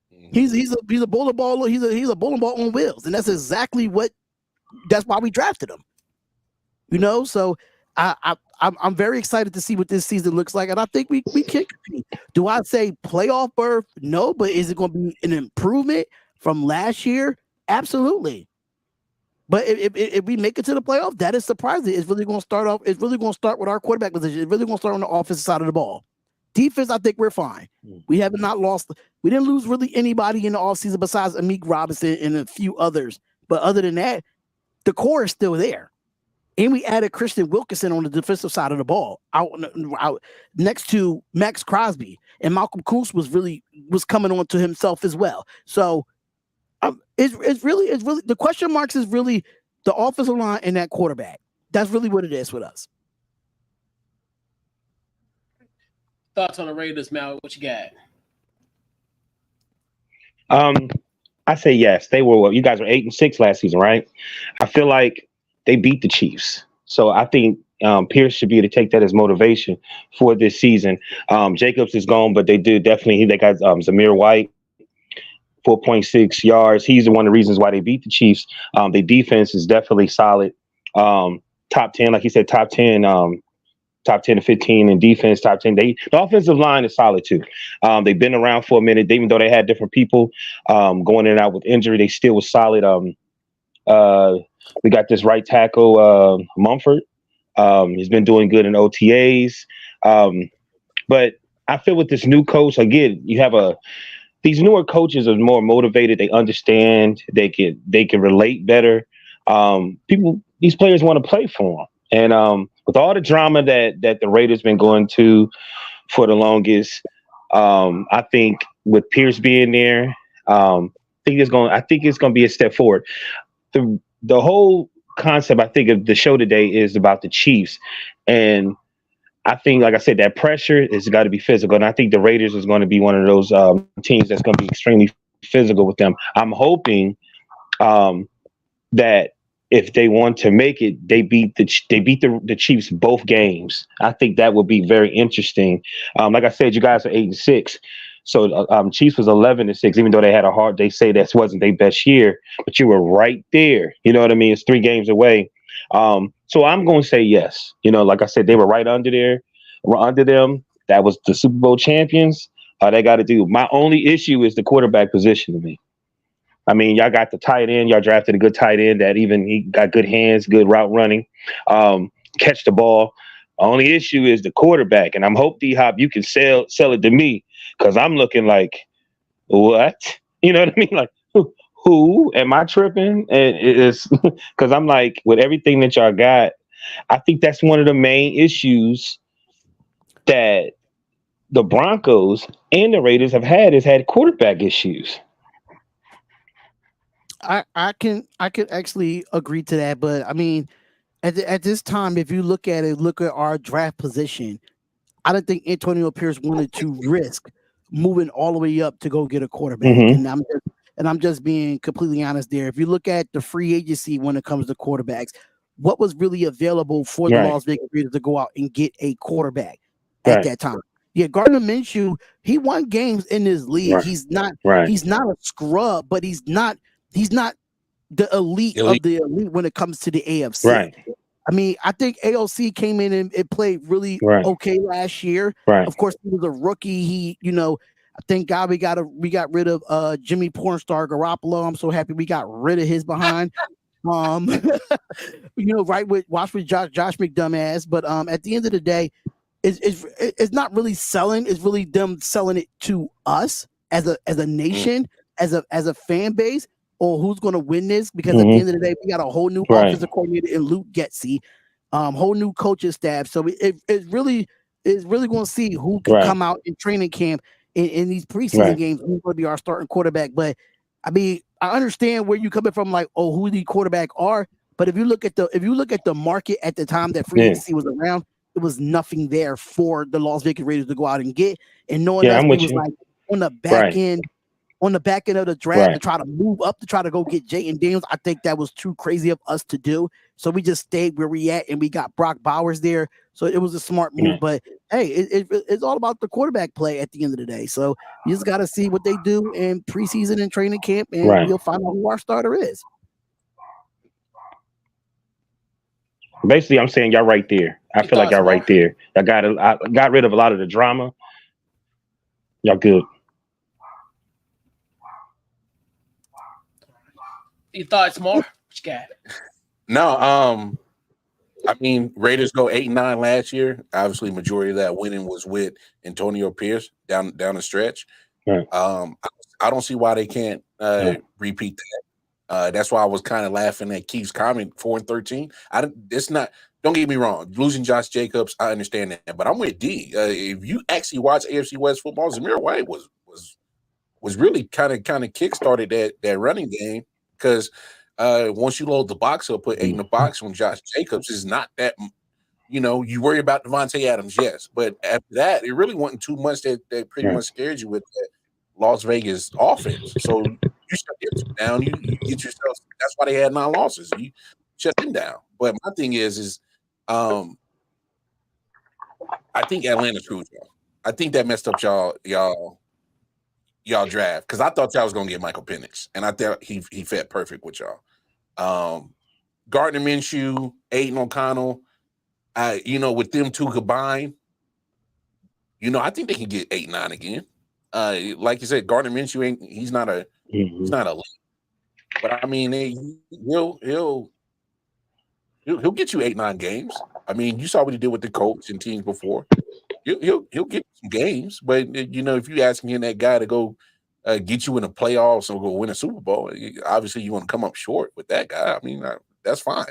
He's a bowling ball. He's a bowling ball on wheels, and that's exactly that's why we drafted him. So I'm very excited to see what this season looks like, and I think we can compete. Do I say playoff berth? No, but is it going to be an improvement from last year? Absolutely. But if we make it to the playoff, that is surprising. It's really going to start off. It's really going to start with our quarterback position. It's really going to start on the offensive side of the ball. Defense, I think we're fine. We have not lost. We didn't lose really anybody in the offseason besides Amik Robinson and a few others. But other than that, the core is still there. And we added Christian Wilkinson on the defensive side of the ball, out next to Max Crosby, and Malcolm Koonce was coming on to himself as well. So it's really the question marks is really the offensive line and that quarterback. That's really what it is with us. Thoughts on the Raiders, Mal? What you got? I say yes. They were. You guys were 8-6 last season, right? I feel like they beat the Chiefs, so I think Pierce should be able to take that as motivation for this season. Jacobs is gone, but they got Zamir White, 4.6 yards. He's one of the reasons why they beat the Chiefs. The defense is definitely solid. Top 10, like you said, top 10 to 15 in defense, top 10. The offensive line is solid too. They've been around for a minute. Even though they had different people going in and out with injury, they still was solid. We got this right tackle, Mumford. He's been doing good in OTAs. But I feel with this new coach, again, you have these newer coaches are more motivated. They understand. They can relate better. These players want to play for them. And with all the drama that the Raiders been going to for the longest, I think with Pierce being there, I think it's going to be a step forward. The whole concept, I think, of the show today is about the Chiefs, and I think, like I said, that pressure has got to be physical, and I think the Raiders is going to be one of those teams that's going to be extremely physical with them. I'm hoping that if they want to make it, they beat the Chiefs both games. I think that would be very interesting. Like I said, you guys are 8-6. So Chiefs was 11-6, even though they had they say that wasn't their best year, but you were right there. You know what I mean? It's 3 games away. So I'm going to say yes. You know, like I said, they were right under them. That was the Super Bowl champions. They got to do. My only issue is the quarterback position to me. I mean, y'all got the tight end. Y'all drafted a good tight end that even he got good hands, good route running, catch the ball. Only issue is the quarterback, and I'm hope D-Hop you can sell it to me because I'm looking like what? You know what I mean? Like who am I tripping? And it's because I'm like with everything that y'all got, I think that's one of the main issues that the Broncos and the Raiders have had quarterback issues. I can actually agree to that, but I mean, at this time, if you look at our draft position, I don't think Antonio Pierce wanted to risk moving all the way up to go get a quarterback, and I'm just being completely honest there. If you look at the free agency when it comes to quarterbacks, what was really available for the Las Vegas Raiders to go out and get a quarterback at that time? Yeah, Gardner Minshew, he won games in this league. He's not a scrub, but he's not the elite of the elite when it comes to the AFC. Right. I mean, I think AOC came in and it played really okay last year. Right. Of course, he was a rookie. He, thank God we got rid of Jimmy Pornstar Garoppolo. I'm so happy we got rid of his behind. Watch with Josh McDumbass. But at the end of the day, it's not really selling. It's really them selling it to us as a nation, as a fan base, or who's going to win this. Because at the end of the day, we got a whole new offensive coordinator in Luke Getsy, whole new coaching staff. So it's really going to see who can come out in training camp in these preseason games. Who's going to be our starting quarterback? But I mean, I understand where you're coming from, like, who the quarterback are. But if you look at the market at the time that free agency was around, it was nothing there for the Las Vegas Raiders to go out and get. And knowing that it was like on the back end of the draft to try to move up to try to go get Jayden Daniels, I think that was too crazy of us to do. So we just stayed where we at, and we got Brock Bowers there. So it was a smart move. But hey, it's all about the quarterback play at the end of the day. So you just got to see what they do in preseason and training camp, and you'll find out who our starter is. Basically, I'm saying y'all right there. I feel like y'all right there. I got rid of a lot of the drama. Y'all good. Your thoughts, more? What you got? No, I mean, Raiders go 8-9 last year. Obviously, majority of that winning was with Antonio Pierce down the stretch. Right. I don't see why they can't repeat that. That's why I was kind of laughing at Keith's comment 4-13. Don't get me wrong, losing Josh Jacobs, I understand that, but I'm with D. If you actually watch AFC West football, Zamir White was really kind of kickstarted that running game, because once you load the box up, put 8 in the box when Josh Jacobs is not that, you worry about Devontae Adams, yes, but after that, it really wasn't too much that pretty much scared you with that Las Vegas offense. So you shut them down, you get yourself. That's why they had 9 losses. You shut them down. But my thing is I think Atlanta screwed y'all. I think that messed up y'all draft, because I thought y'all was gonna get Michael Penix, and I thought he fit perfect with y'all. Gardner Minshew, Aiden O'Connell, with them two combined, I think they can get 8-9 again. Like you said, Gardner Minshew he's not a lead. But I mean, he'll get you 8-9 games. I mean, you saw what he did with the Colts and teams before. He'll get some games, but if you asking him, that guy, to go get you in the playoffs or go win a Super Bowl, obviously you want to come up short with that guy. I mean, that's fine.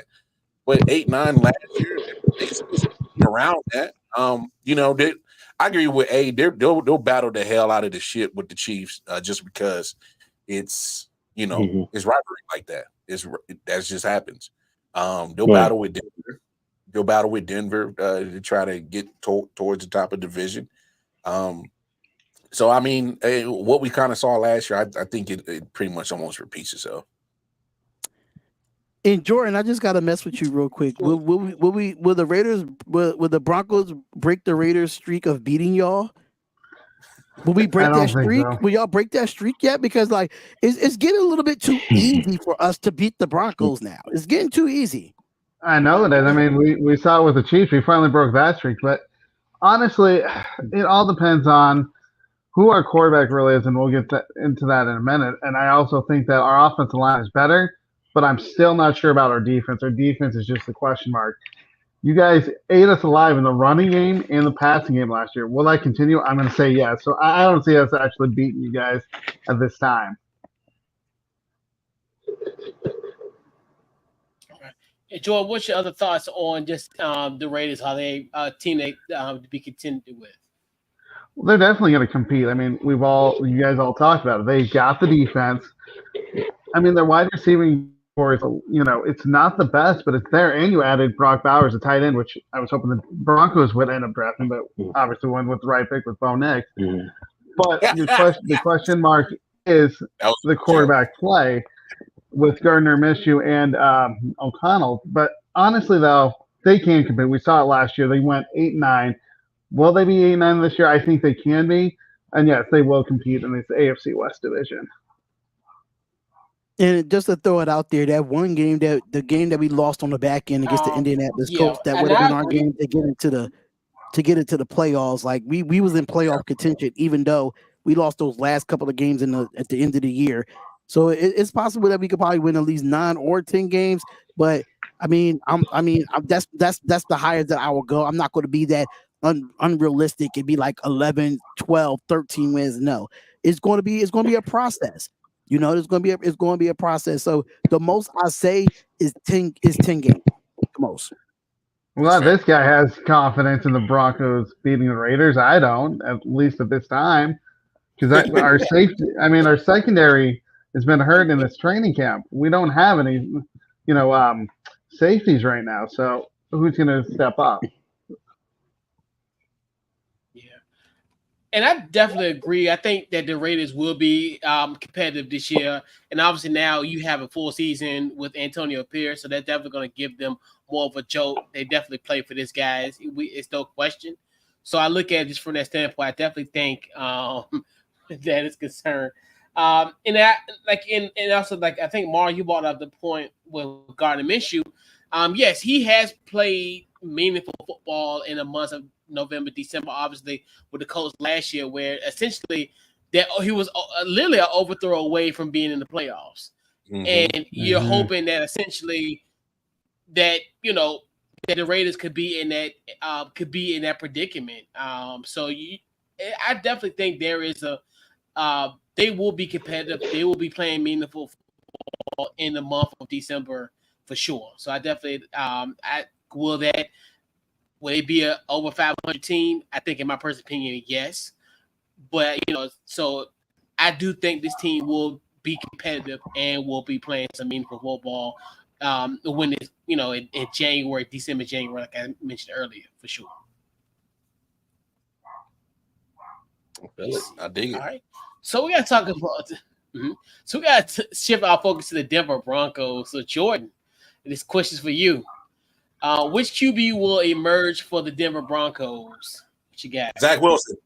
But 8-9 last year, around that, I agree with A. They'll battle the hell out of the shit with the Chiefs, just because it's it's rivalry like that. That just happens. They'll battle with Denver. They'll battle with Denver to try to get towards the top of the division. So I mean, what we kind of saw last year, I think it pretty much almost repeats itself. And Jordan, I just got to mess with you real quick. Will the Broncos break the Raiders streak of beating y'all? Will we break I don't that think streak? so. Will y'all break that streak yet? Because like it's getting a little bit too easy for us to beat the Broncos now. It's getting too easy. I know it is. I mean, we saw it with the Chiefs. We finally broke that streak. But honestly, it all depends on who our quarterback really is, and we'll get into that in a minute. And I also think that our offensive line is better, but I'm still not sure about our defense. Our defense is just a question mark. You guys ate us alive in the running game and the passing game last year. Will that continue? I'm going to say yes. So I don't see us actually beating you guys at this time. Hey, Jordan, what's your other thoughts on just the Raiders, how they team they to be contended with? Well, they're definitely going to compete. I mean, you guys all talked about it. They got the defense. I mean, their wide receiving core is, it's not the best, but it's there. And you added Brock Bowers, a tight end, which I was hoping the Broncos would end up drafting, but obviously went with the right pick with Bo Nix. Mhm. But the question mark is the quarterback play with Gardner Minshew and O'Connell. But honestly, though, they can compete. We saw it last year. They went 8-9. Will they be 8-9 this year? I think they can be. And yes, they will compete in this AFC West division. And just to throw it out there, that one game the game that we lost on the back end against the Indianapolis Colts, that would have been our game to get into the playoffs. Like we was in playoff contention, even though we lost those last couple of games at the end of the year. So it's possible that we could probably win at least 9 or 10 games. But that's the highest that I will go. I'm not going to be that unrealistic and be like 11, 12, 13 wins. No, it's going to be a process. It's going to be a process. So the most I say is 10 games. The most. Well, this guy has confidence in the Broncos beating the Raiders. I don't, at least at this time, because our secondary has been hurt in this training camp. We don't have any, safeties right now. So who's going to step up? And I definitely agree. I think that the Raiders will be competitive this year. And obviously now you have a full season with Antonio Pierce, so that's definitely going to give them more of a jolt. They definitely play for this, guys. It's no question. So I look at it just from that standpoint. I definitely think that is concerned. And also I think Mar, you brought up the point with Gardner Minshew. Yes, he has played meaningful football in the months of November, December, obviously with the Colts last year, where essentially that he was literally an overthrow away from being in the playoffs. And you're hoping that essentially that that the Raiders could be in that predicament. So I definitely think there is they will be competitive. They will be playing meaningful football in the month of December for sure. So I definitely will it be a over 500 team? I think in my personal opinion, yes. But so I do think this team will be competitive and will be playing some meaningful football when it's in January, December, January, like I mentioned earlier, for sure. I dig it. All right. So we got to talk about. So we got to shift our focus to the Denver Broncos. So Jordan, this question's for you. Which QB will emerge for the Denver Broncos? What you got? Zach Wilson.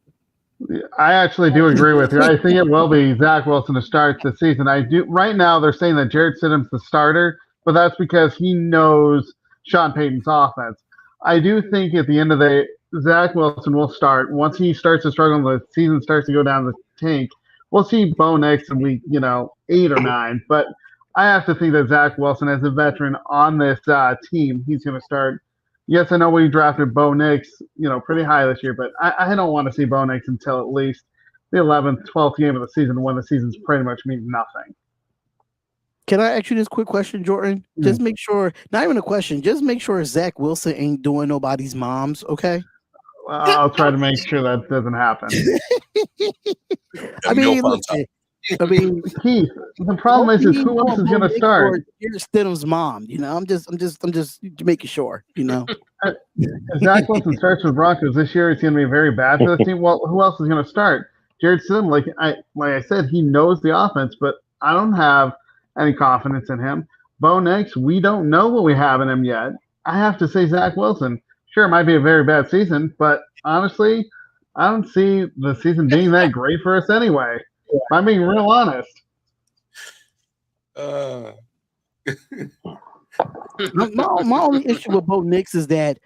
I actually do agree with you. I think it will be Zach Wilson to start the season. I do. Right now, they're saying that Jarrett Stidham's the starter, but that's because he knows Sean Payton's offense. I do think at the end of the day, Zach Wilson will start. Once he starts to struggle and the season starts to go down the tank, we'll see Bo Nix in week 8 or 9. But I have to think that Zach Wilson, as a veteran on this team, he's going to start. Yes, I know we drafted Bo Nix, pretty high this year, but I don't want to see Bo Nix until at least the 11th, 12th game of the season, when the season's pretty much means nothing. Can I ask you this quick question, Jordan? Just make sure, not even a question, just make sure Zach Wilson ain't doing nobody's moms, okay? I'll try to make sure that doesn't hapen. Keith, the problem is who else is going to start? Stidham's mom. I'm just making sure. If Zach Wilson starts with Broncos this year, it's going to be very bad for the team. Well, who else is going to start? Jarrett Stidham, like I said, he knows the offense, but I don't have any confidence in him. Bo Nix, we don't know what we have in him yet. I have to say Zach Wilson. Sure, it might be a very bad season, but honestly, I don't see the season being that great for us anyway. I'm being real honest. My only issue with Bo Nix is that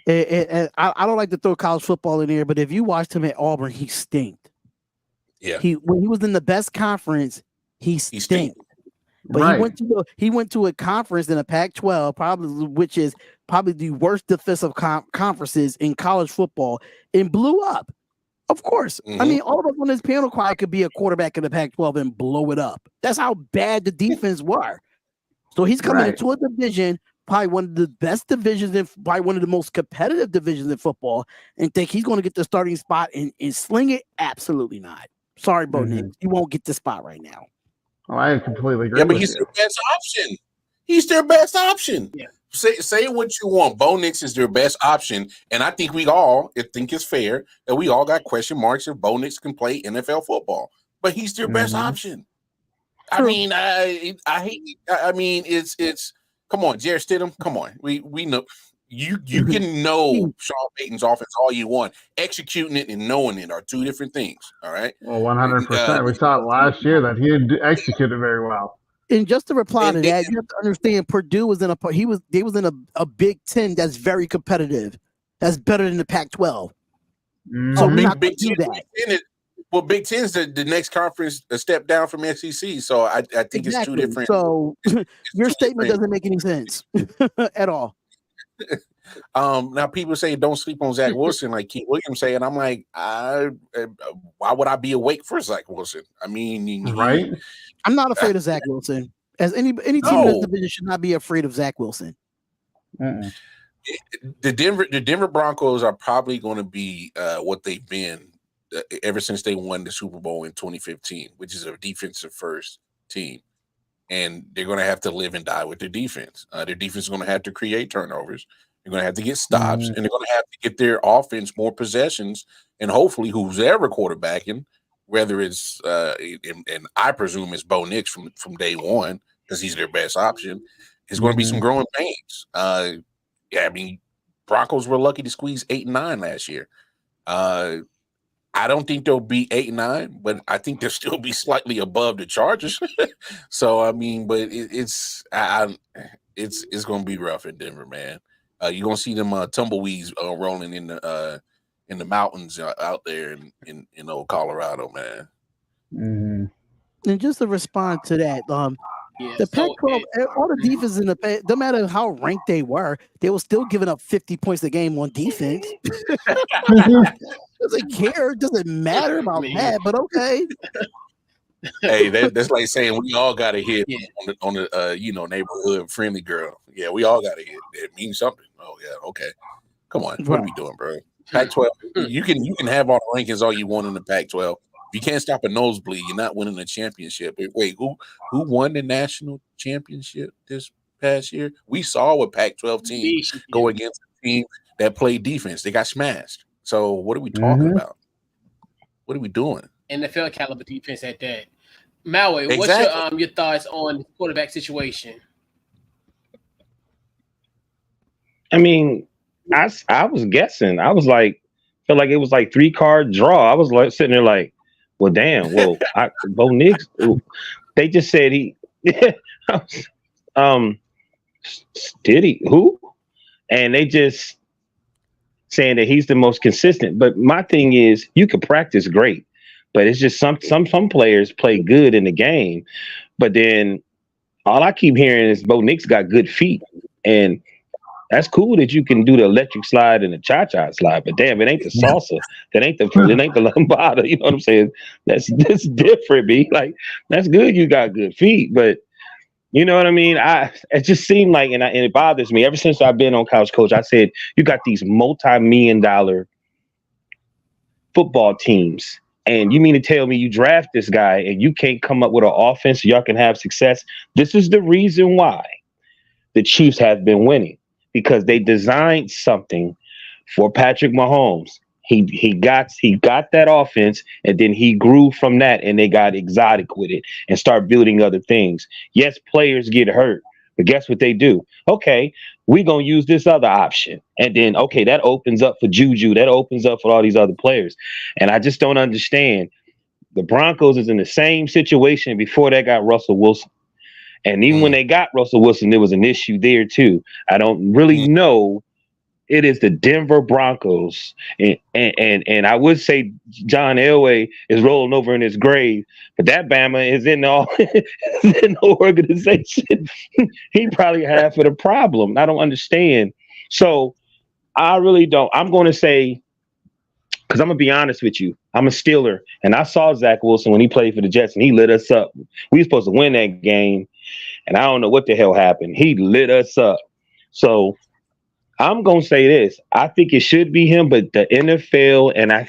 I don't like to throw college football in there, but if you watched him at Auburn, he stinked. Yeah. When he was in the best conference, he stinked. But Right. he went to a conference in a Pac-12, which is probably the worst defensive conferences in college football, and blew up. Of course. I mean, all of us on this panel could be a quarterback in the Pac-12 and blow it up. That's how bad the defense were. So he's coming into a division, probably one of the best divisions, probably one of the most competitive divisions in football, and think he's going to get the starting spot and sling it? Absolutely not. Sorry, Bo Nix. You won't get the spot right now. Oh, I completely agree. Yeah, but he's their best option. He's their best option. Yeah. Say what you want. Bo Nix is their best option, and I think we all think it's fair that we all got question marks if Bo Nix can play NFL football. But he's their best option. I mean, I hate. I mean, it's. Come on, Jarrett Stidham. Come on, we know you can know Sean Payton's offense all you want. Executing it and knowing it are two different things. All right. Well, 100%. We saw it last year that he didn't execute it very well. And just to reply to that, you have to understand Purdue was in they was in a Big Ten that's very competitive. That's better than the Pac-12. So Big Ten. Well, Big Ten is the next conference a step down from SEC. So I think it's two different. So your statement doesn't make any sense at all. Now people say don't sleep on Zach Wilson, like Keith Williams saying. I'm like, why would I be awake for Zach Wilson? I mean, right? I'm not afraid of Zach Wilson. As any team in this division should not be afraid of Zach Wilson. The Denver Broncos are probably going to be what they've been ever since they won the Super Bowl in 2015, which is a defensive first team. And they're going to have to live and die with their defense. Their defense is going to have to create turnovers. They're going to have to get stops, and they're going to have to get their offense more possessions. And hopefully, who's ever quarterbacking, whether it's and I presume it's Bo Nix from day one because he's their best option, is going to be some growing pains. Yeah, I mean, Broncos were lucky to squeeze 8 and 9 last year. I don't think they'll be 8 and 9, but I think they'll still be slightly above the Chargers. So I mean, but it's going to be rough in Denver, man. You're going to see them tumbleweeds rolling in the mountains out there in old Colorado, man. And just to respond to that, the Pac-12, all the defenses in the Pac, no matter how ranked they were, they were still giving up 50 points a game on defense. Doesn't care, doesn't matter about that, but okay. Hey, that's like saying we all got a hit on the neighborhood friendly girl. Yeah, we all got a hit. It means something. Oh yeah, okay. Come on, what are we doing, bro? Pac-12. You can have all the rankings all you want in the Pac-12. If you can't stop a nosebleed, you're not winning a championship. Wait, who won the national championship this past year? We saw a Pac-12 team go against a team that played defense. They got smashed. So what are we talking about? What are we doing? NFL caliber defense at that. Maui, what's your thoughts on the quarterback situation? I mean, I was guessing. I was like, felt like it was like 3-card draw. I was like sitting there like, well, damn. Well, Bo Nix. They just said he. Did he? Who? And they just saying that he's the most consistent. But my thing is, you could practice great, but it's just some players play good in the game, but then all I keep hearing is Bo Nix got good feet, and that's cool that you can do the electric slide and the cha-cha slide, but damn, it ain't the salsa. It ain't the lambada. You know what I'm saying? That's different, B. Like, that's good. You got good feet, but you know what I mean? It just seemed like, and it bothers me. Ever since I've been on Couch Coach, I said, you got these multi-million-dollar football teams, and you mean to tell me you draft this guy and you can't come up with an offense so y'all can have success? This is the reason why the Chiefs have been winning, because they designed something for Patrick Mahomes. He got that offense, and then he grew from that, and they got exotic with it and start building other things. Yes, players get hurt, But guess what they do? Okay, we're going to use this other option. And then, okay, that opens up for Juju. That opens up for all these other players. And I just don't understand. The Broncos is in the same situation before they got Russell Wilson. And even when they got Russell Wilson, there was an issue there too. I don't really know. It is the Denver Broncos. And I would say John Elway is rolling over in his grave, but that Bama is in the organization. He probably half of the problem. I don't understand. So I really don't. I'm going to say, because I'm going to be honest with you, I'm a Steeler, and I saw Zach Wilson when he played for the Jets, and he lit us up. We were supposed to win that game, and I don't know what the hell happened. He lit us up. So I'm gonna say this. I think it should be him, but the NFL and I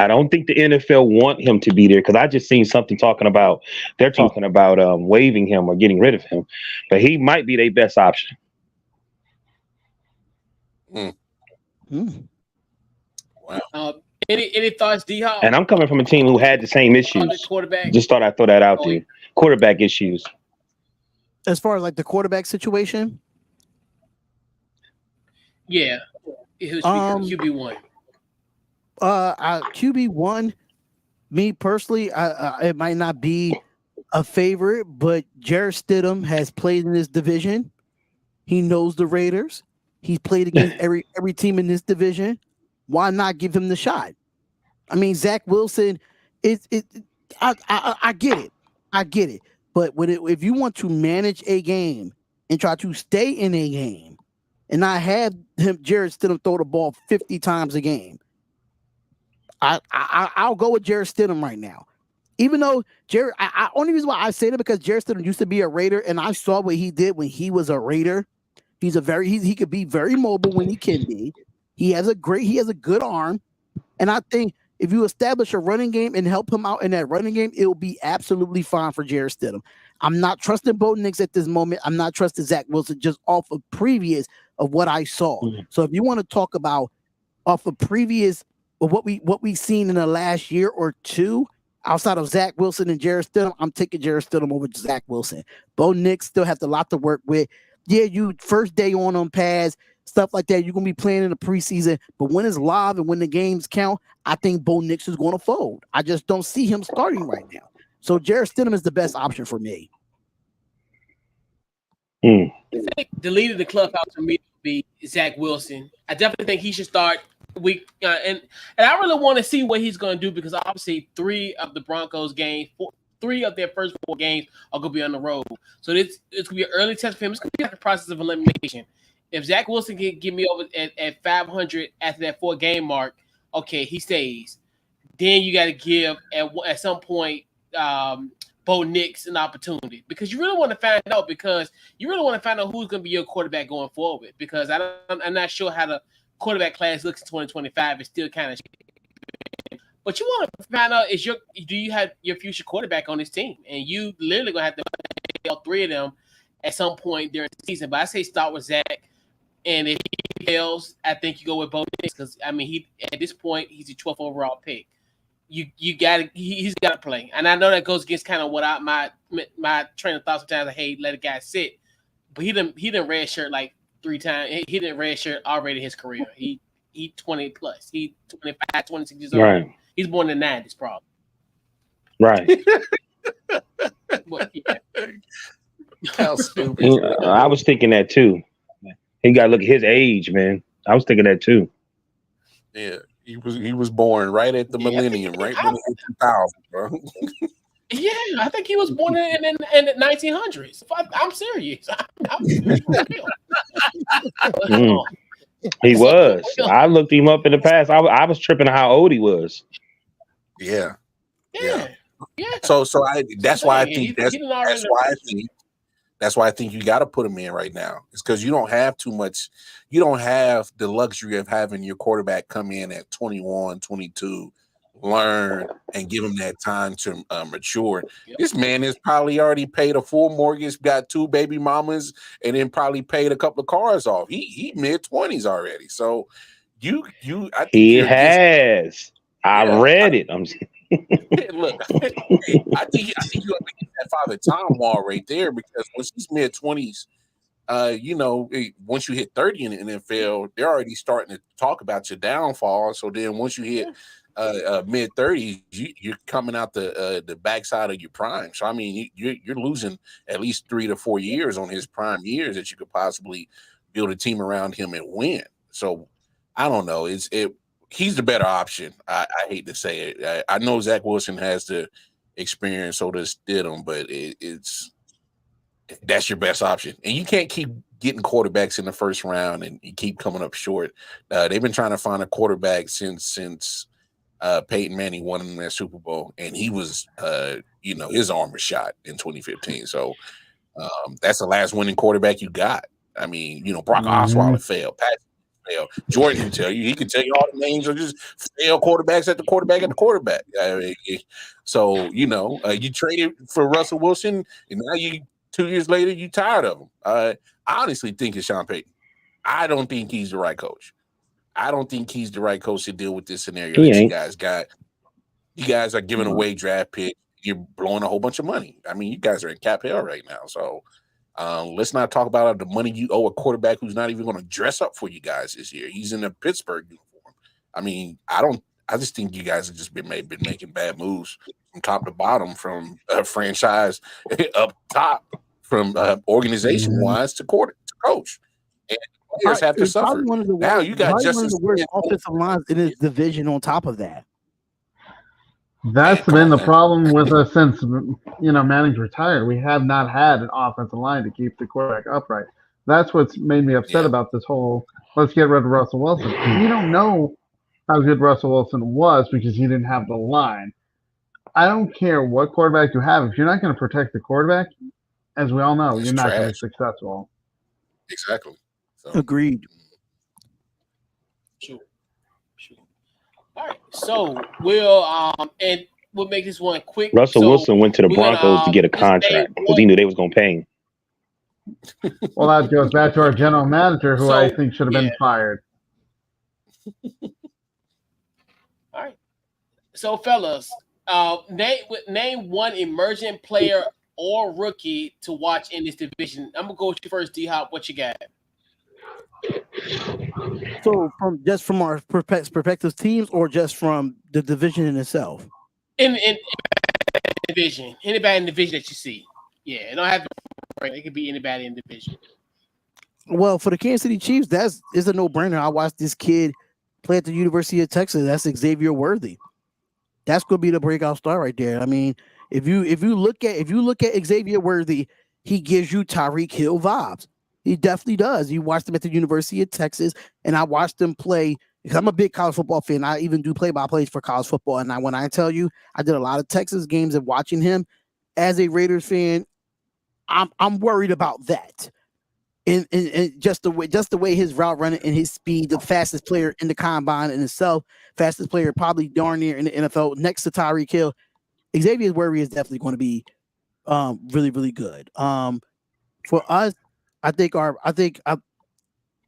don't think the NFL want him to be there because I just seen something they're talking about waiving him or getting rid of him, but he might be their best option. Wow. Any thoughts, D-Hop? And I'm coming from a team who had the same issues. Quarterback. Just thought I'd throw that out there. Quarterback issues. As far as like the quarterback situation. Yeah, it was QB1. QB1. Me personally, it might not be a favorite, but Jarrett Stidham has played in this division. He knows the Raiders. He's played against every team in this division. Why not give him the shot? I mean, Zach Wilson. I get it. I get it. But if you want to manage a game and try to stay in a game, and not have Jarrett Stidham throw the ball 50 times a game, I'll go with Jarrett Stidham right now. Even though Jarrett, only reason why I say that because Jarrett Stidham used to be a Raider, and I saw what he did when he was a Raider. He could be very mobile when he can be. He has a good arm, and I think if you establish a running game and help him out in that running game, it will be absolutely fine for Jarrett Stidham. I'm not trusting Bo Nix at this moment. I'm not trusting Zach Wilson just off of previous of what I saw. So if you want to talk about off of previous of what we've seen in the last year or two outside of Zach Wilson and Jarrett Stidham, I'm taking Jarrett Stidham over Zach Wilson. Bo Nix still has a lot to work with. Yeah, you first day on pads, stuff like that. You're gonna be playing in the preseason, but when it's live and when the games count, I think Bo Nix is going to fold. I just don't see him starting right now. So Jarrett Stidham is the best option for me. I think the leader of the clubhouse for me would be Zach Wilson. I definitely think he should start week, and I really want to see what he's going to do because obviously 3 of the Broncos games, 3 of their first 4 games are going to be on the road. So it's going to be an early test for him. It's going to be like a process of elimination. If Zach Wilson can get me over at 500 after that 4-game mark, okay, he stays. Then you got to give at some point Bo Nix an opportunity because you really want to find out who's going to be your quarterback going forward because I'm not sure how the quarterback class looks in 2025. It's still kind of but you want to find out do you have your future quarterback on this team, and you literally going to have to play all 3 of them at some point during the season. But I say start with Zach, and if he fails, I think you go with Bo Nix because I mean he at this point he's the 12th overall pick. He's got to play, and I know that goes against kind of what my train of thought sometimes. I hate let a guy sit, but he didn't red shirt like 3 times. He didn't red shirt already in his career. He 20 plus. He 25, 26 years old. Right. He's born in the 90s, probably. Right. But, yeah. How stupid. I was thinking that too. He got to look at his age, man. I was thinking that too. Yeah. He was born right at the millennium, right when it hit 2000, bro. Yeah, I think he was born in the 1900s. I'm serious. I'm serious. He was. I looked him up in the past. I was tripping on how old he was. Yeah. Yeah. So that's why I think you got to put him in right now. It's because you don't have too much. You don't have the luxury of having your quarterback come in at 21, 22, learn, and give him that time to mature. Yep. This man has probably already paid a full mortgage, got 2 baby mamas, and then probably paid a couple of cars off. He mid-20s already. So I think he has. I read it. Look, I think you have to get that Father Time wall right there because once he's mid-20s, once you hit 30 in the NFL, they're already starting to talk about your downfall. So then once you hit mid-30s, you're coming out the backside of your prime. So I mean, you're losing at least 3 to 4 years on his prime years that you could possibly build a team around him and win. So I don't know. He's the better option. I hate to say it. I know Zach Wilson has the experience, so does Stidham, but that's your best option. And you can't keep getting quarterbacks in the first round and you keep coming up short. They've been trying to find a quarterback since Peyton Manning won in their Super Bowl, and he was, his arm was shot in 2015. So that's the last winning quarterback you got. I mean, Brock Osweiler failed. Pat failed. Jordan can tell you. He can tell you all the names of just failed quarterbacks at the quarterback. I mean, so, you traded for Russell Wilson, and now 2 years later, you tired of him. I honestly think it's Sean Payton. I don't think he's the right coach. I don't think he's the right coach to deal with this scenario that you guys got. You guys are giving away draft picks. You're blowing a whole bunch of money. I mean, you guys are in cap hell right now. So let's not talk about the money you owe a quarterback who's not even going to dress up for you guys this year. He's in a Pittsburgh uniform. I mean, I just think you guys have just been making bad moves from top to bottom, from franchise up top, from organization-wise to coach. And players have to suffer. Now you got just one of the worst offensive lines in his division on top of that. That's been the problem with us since Manning's retired. We have not had an offensive line to keep the quarterback upright. That's what's made me upset about this whole let's get rid of Russell Wilson. You don't know how good Russell Wilson was because he didn't have the line. I don't care what quarterback you have. If you're not going to protect the quarterback, as we all know, you're not going to be successful. Exactly. So. Agreed. Sure. All right, so we'll make this one quick. Russell Wilson went to the Broncos to get a contract because he knew they was going to pay him. Well, that goes back to our general manager, who I think should have been fired. All right. So, fellas, name one emerging player or rookie to watch in this division. I'm gonna go with you first, D-Hop. What you got? So, from our perspective teams, or just from the division in itself? In division, anybody in the division that you see. Yeah, it don't have to. It could be anybody in the division. Well, for the Kansas City Chiefs, is a no-brainer. I watched this kid play at the University of Texas. That's Xavier Worthy. That's going to be the breakout star right there. I mean, if you look at Xavier Worthy, he gives you Tyreek Hill vibes. He definitely does. You watched him at the University of Texas, and I watched him play because I'm a big college football fan. I even do play-by-plays for college football, and when I tell you, I did a lot of Texas games and watching him as a Raiders fan. I'm worried about that. And just the way his route running and his speed, the fastest player in the combine in itself, fastest player probably darn near in the NFL next to Tyreek Hill. Xavier Worthy is definitely going to be really, really good. For us, I think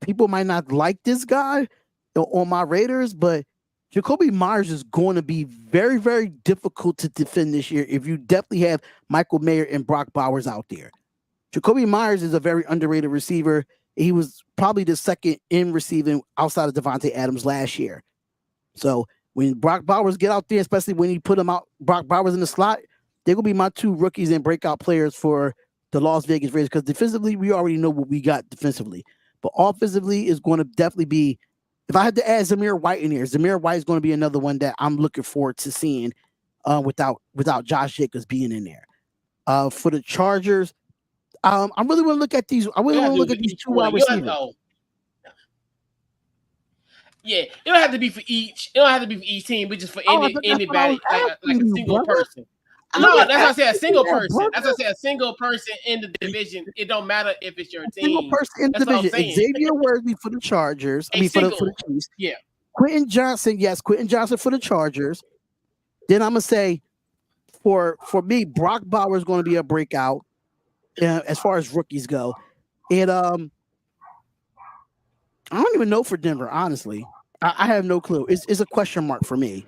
people might not like this guy on my Raiders, but Jacoby Myers is going to be very, very difficult to defend this year if you definitely have Michael Mayer and Brock Bowers out there. Jacoby Myers is a very underrated receiver. He was probably the second in receiving outside of Devontae Adams last year. So when Brock Bowers get out there, especially when he put Brock Bowers in the slot, they're going to be my two rookies and breakout players for the Las Vegas Raiders, because defensively, we already know what we got defensively. But offensively is going to definitely be, if I had to add Zamir White in here, Zamir White is going to be another one that I'm looking forward to seeing without Josh Jacobs being in there. For the Chargers, I really want to look at these. I really want to look at these two wide receivers. Yeah, it don't have to be for each. It don't have to be for each team, but just for anybody, like a single person. No, that's what I said. A single person. That's what I said. A single person in the division. It don't matter if it's your team. Single person in the division. Xavier Worthy for the Chargers. For the Chiefs. Yeah. Quentin Johnson. Yes, Quentin Johnson for the Chargers. Then I'm gonna say, for me, Brock Bowers is going to be a breakout as far as rookies go, and I don't even know for Denver. Honestly, I have no clue. It's a question mark for me.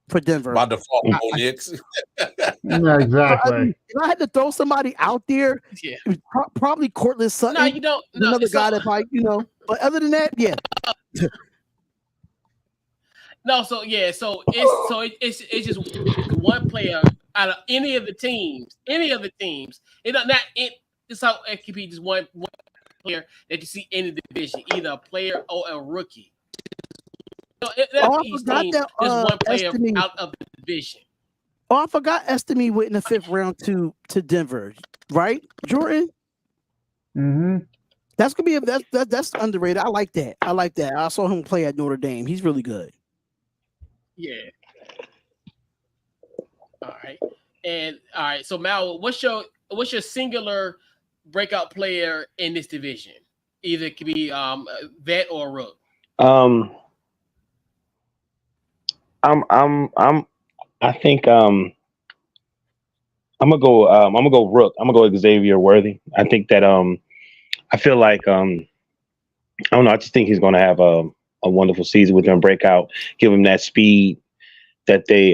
for Denver. By default, Knicks. Yeah, exactly. If I had to throw somebody out there, Yeah. it was probably Cortland Sutton. No, you don't. No, another guy that probably, But other than that, yeah. No, so it's just one player out of any of the teams. It not it's how it could be just one player that you see in the division, either a player or a rookie. So each team, there's one player out of the division. Oh, I forgot Estime went in the 5th round to Denver, right, Jordan? Mm-hmm. That's gonna be that's underrated. I like that. I saw him play at Notre Dame. He's really good. Yeah. All right. So Mal, what's your singular breakout player in this division? Either it could be vet or rook. I think I'm gonna go rook. I'm gonna go Xavier Worthy. I think that I feel like I don't know. I just think he's gonna have a wonderful season with them breakout. Give him that speed that they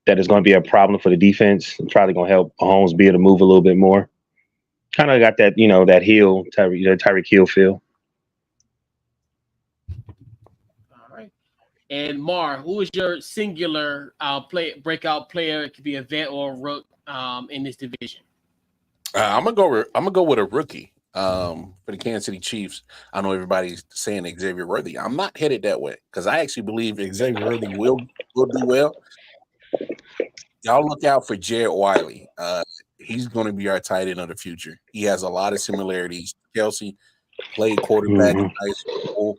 that is going to be a problem for the defense. Probably going to help Mahomes be able to move a little bit more. Kind of got that that Hill Tyreek Hill feel. All right. And Mar, who is your singular breakout player? It could be a vet or a rook in this division. I'm gonna go with a rookie for the Kansas City Chiefs. I know everybody's saying Xavier Worthy. I'm not headed that way because I actually believe Xavier Worthy will do well. Y'all look out for Jared Wiley. He's going to be our tight end of the future. He has a lot of similarities. Kelsey played quarterback in high school.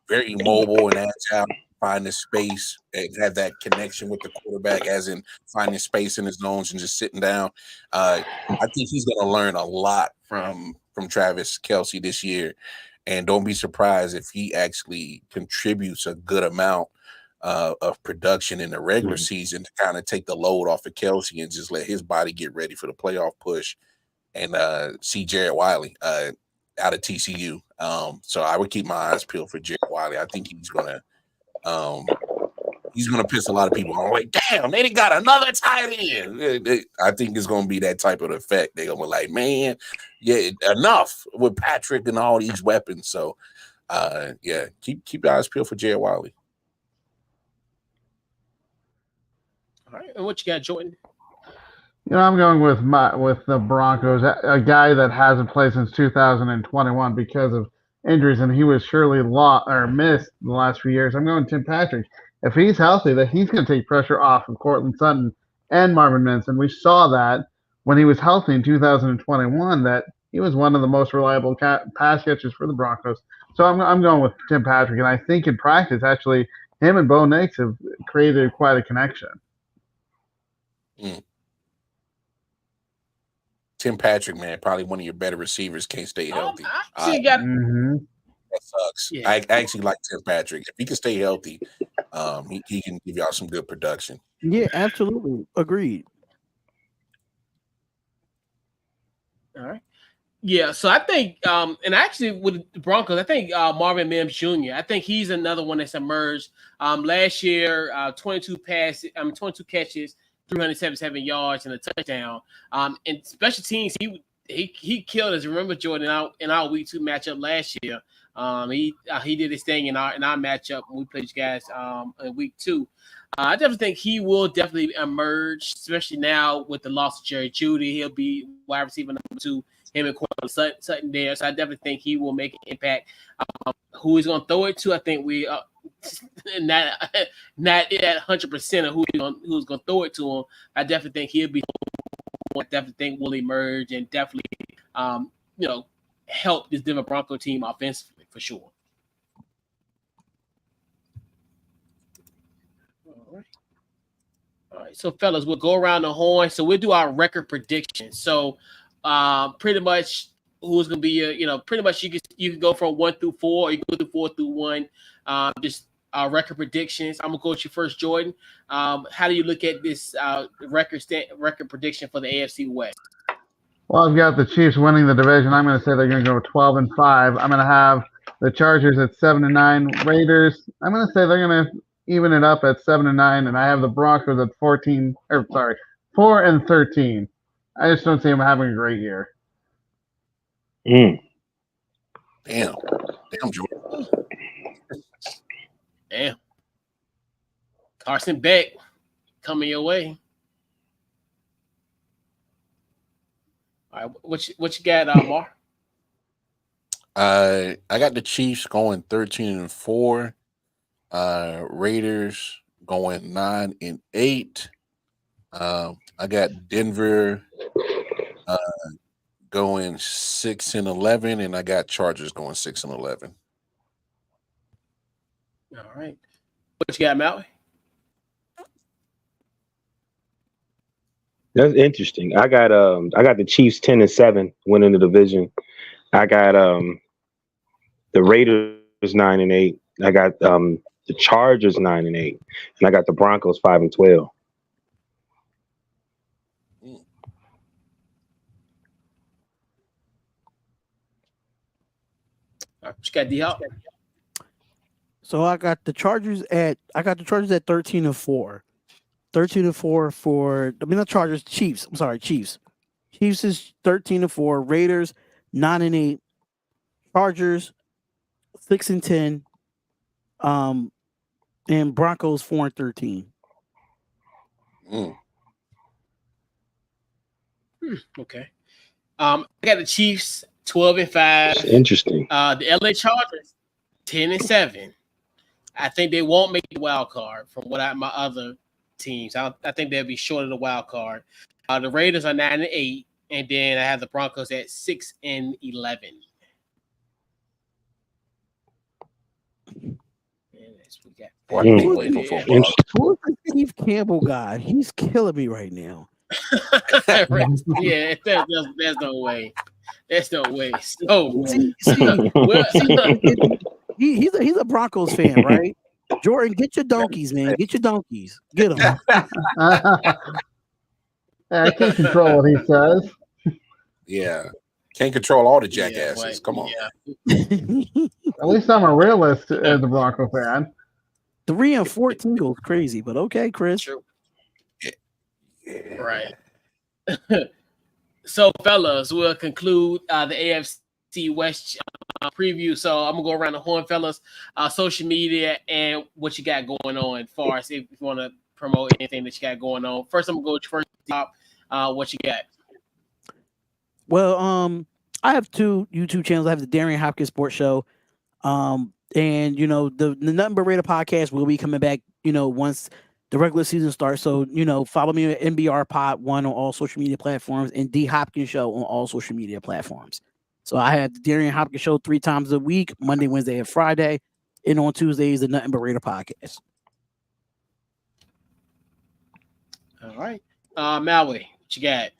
Very mobile and agile, finding space and have that connection with the quarterback, as in finding space in his zones and just sitting down. I think he's going to learn a lot from Travis Kelsey this year, and don't be surprised if he actually contributes a good amount of production in the regular season to kind of take the load off of Kelsey and just let his body get ready for the playoff push. And see Jared Wiley out of TCU. So I would keep my eyes peeled for Jared Wiley. I think he's gonna piss a lot of people off. Like, damn, they done got another tight end. I think it's gonna be that type of effect. They're gonna be like, man, yeah, enough with Patrick and all these weapons. So yeah, keep your eyes peeled for Jared Wiley. All right, and what you got, Jordan? I'm going with the Broncos, a guy that hasn't played since 2021 because of injuries, and he was surely missed the last few years. I'm going Tim Patrick. If he's healthy, that he's going to take pressure off of Cortland Sutton and Marvin Mims, and we saw that when he was healthy in 2021, that he was one of the most reliable pass catchers for the Broncos. So I'm going with Tim Patrick, and I think in practice, actually, him and Bo Nix have created quite a connection. Tim Patrick, man, probably one of your better receivers, can't stay healthy. That sucks. Yeah. I actually like Tim Patrick. If he can stay healthy, he can give y'all some good production. Yeah, absolutely. Agreed. All right. Yeah, so I think, and actually with the Broncos, I think Marvin Mims Jr., I think he's another one that's emerged. Last year, 22 catches, 377 yards and a touchdown. And special teams, he killed us. Remember, Jordan, in our week 2 matchup last year, he did his thing in our matchup when we played you guys in week 2. I definitely think he will definitely emerge, especially now with the loss of Jerry Jeudy. He'll be wide receiver number 2. Him and Cortland Sutton there, so I definitely think he will make an impact. Who he's going to throw it to, I think we not at 100% of who's going to throw it to him. I definitely think he'll be. I definitely think will emerge and definitely, help this Denver Bronco team offensively for sure. All right. So fellas, we'll go around the horn. So we'll do our record predictions. So. Pretty much who's going to be pretty much you can go from 1 through 4 or you go through 4 through 1. Just record predictions. I'm going to go with you first, Jordan. How do you look at this record prediction for the AFC West? Well, I've got the Chiefs winning the division. I'm going to say they're going to go 12-5. I'm going to have the Chargers at 7-9. Raiders, I'm going to say they're going to even it up at 7-9, and I have the Broncos at 4-13. I just don't see them having a great year. Mm. Damn, Jordan. Damn. Carson Beck coming your way. All right, what you got, Mar? I got the Chiefs going 13-4. Raiders going 9-8. I got Denver going 6-11, and I got Chargers going 6-11. All right. What you got, Maui? That's interesting. I got the Chiefs 10-7 winning the division. I got the Raiders 9-8. I got the Chargers 9-8, and I got the Broncos 5-12. What you got, D-Hop? So I got the Chargers at 13-4. 13-4 for not Chargers, Chiefs. I'm sorry, Chiefs. Chiefs is 13-4. Raiders 9-8. Chargers 6-10. And Broncos 4-13. Okay. I got the Chiefs 12-5. Interesting. The LA Chargers 10-7. I think they won't make the wild card from my other teams. I think they'll be short of the wild card. The Raiders are 9-8, and then I have the Broncos at 6-11. Who's the Steve Campbell guy? He's killing me right now. Yeah, there's no way. There's no way. So he's a Broncos fan, right? Jordan, get your donkeys, man. Get your donkeys. Get them. I can't control what he says. Yeah. Can't control all the jackasses. Come on. Yeah. At least I'm a realist as a Bronco fan. 3-14 goes crazy, but okay, Chris. True. Right. So, fellas, we'll conclude the AFC West preview. So, I'm gonna go around the horn, fellas. Social media and what you got going on, as far as if you want to promote anything that you got going on. First, I'm gonna go first. Top. What you got? Well, I have 2 YouTube channels. I have the Darian Hopkins Sports Show, and the Nothing But Raider podcast will be coming back. Once the regular season starts. So, follow me at NBR Pod 1 on all social media platforms and D Hopkins Show on all social media platforms. So I have the Darian Hopkins Show 3 times a week, Monday, Wednesday, and Friday. And on Tuesdays, the Nothing But Raider podcast. All right. Maui, what you got?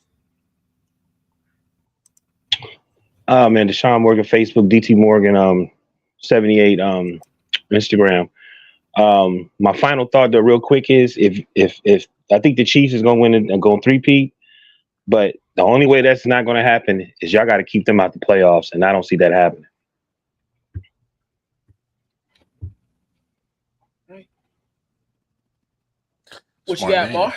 Man, Deshaun Morgan, Facebook, DT Morgan, 78, Instagram. My final thought, though, real quick, is if I think the Chiefs is going to win and go 3-peat, but the only way that's not going to happen is y'all got to keep them out the playoffs, and I don't see that happening. Right. What you got, Mar?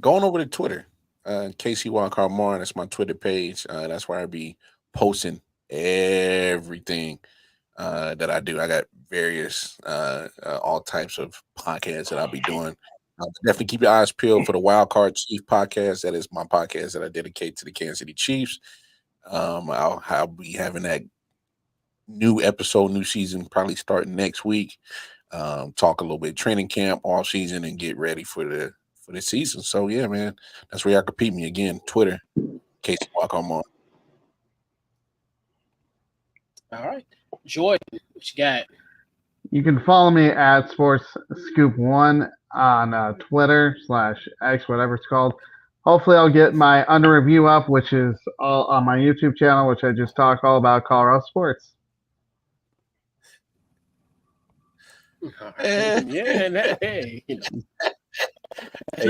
Going over to Twitter, KC Walker Martin. That's my Twitter page. That's where I be posting everything that I do. I got various all types of podcasts that I'll be doing. Definitely keep your eyes peeled for the Wild Card Chief podcast. That is my podcast that I dedicate to the Kansas City Chiefs. I'll be having that new episode, new season, probably starting next week. Talk a little bit training camp, all season, and get ready for the season. So yeah, man, that's where y'all can peep me again. Twitter, Casey Walker on. All right, Jordan, what you got? You can follow me at Sports Scoop 1 on Twitter /X, whatever it's called. Hopefully, I'll get my under review up, which is all on my YouTube channel, which I just talk all about Colorado sports. Hey,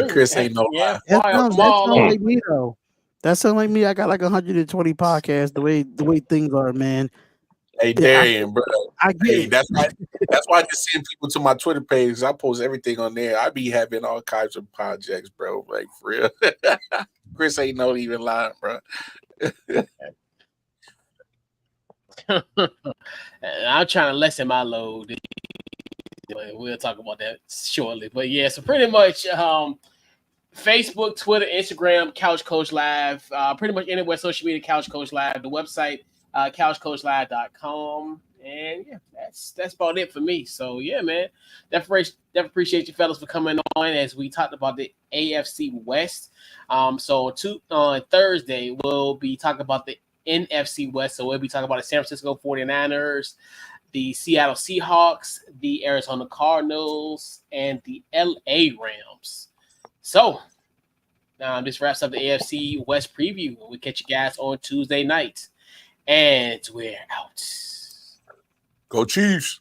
Chris ain't no lie. That sounds like me though. That sounds like me. I got like 120 podcasts. The way things are, man. Hey, Darian, bro. I get Hey, it. that's why I just send people to my Twitter page. I post everything on there. I be having all kinds of projects, bro. Like, for real. Chris ain't no even lying, bro. I'm trying to lessen my load. We'll talk about that shortly. But yeah, so pretty much Facebook, Twitter, Instagram, Couch Coach Live, pretty much anywhere social media, Couch Coach Live, the website, couchcoachlive.com. And yeah, that's about it for me. So yeah, man, definitely appreciate you fellas for coming on as we talked about the AFC West. So on Thursday, we'll be talking about the NFC West. So we'll be talking about the San Francisco 49ers, the Seattle Seahawks, the Arizona Cardinals, and the LA Rams. So this wraps up the AFC West preview. We'll catch you guys on Tuesday night. And we're out. Go Chiefs.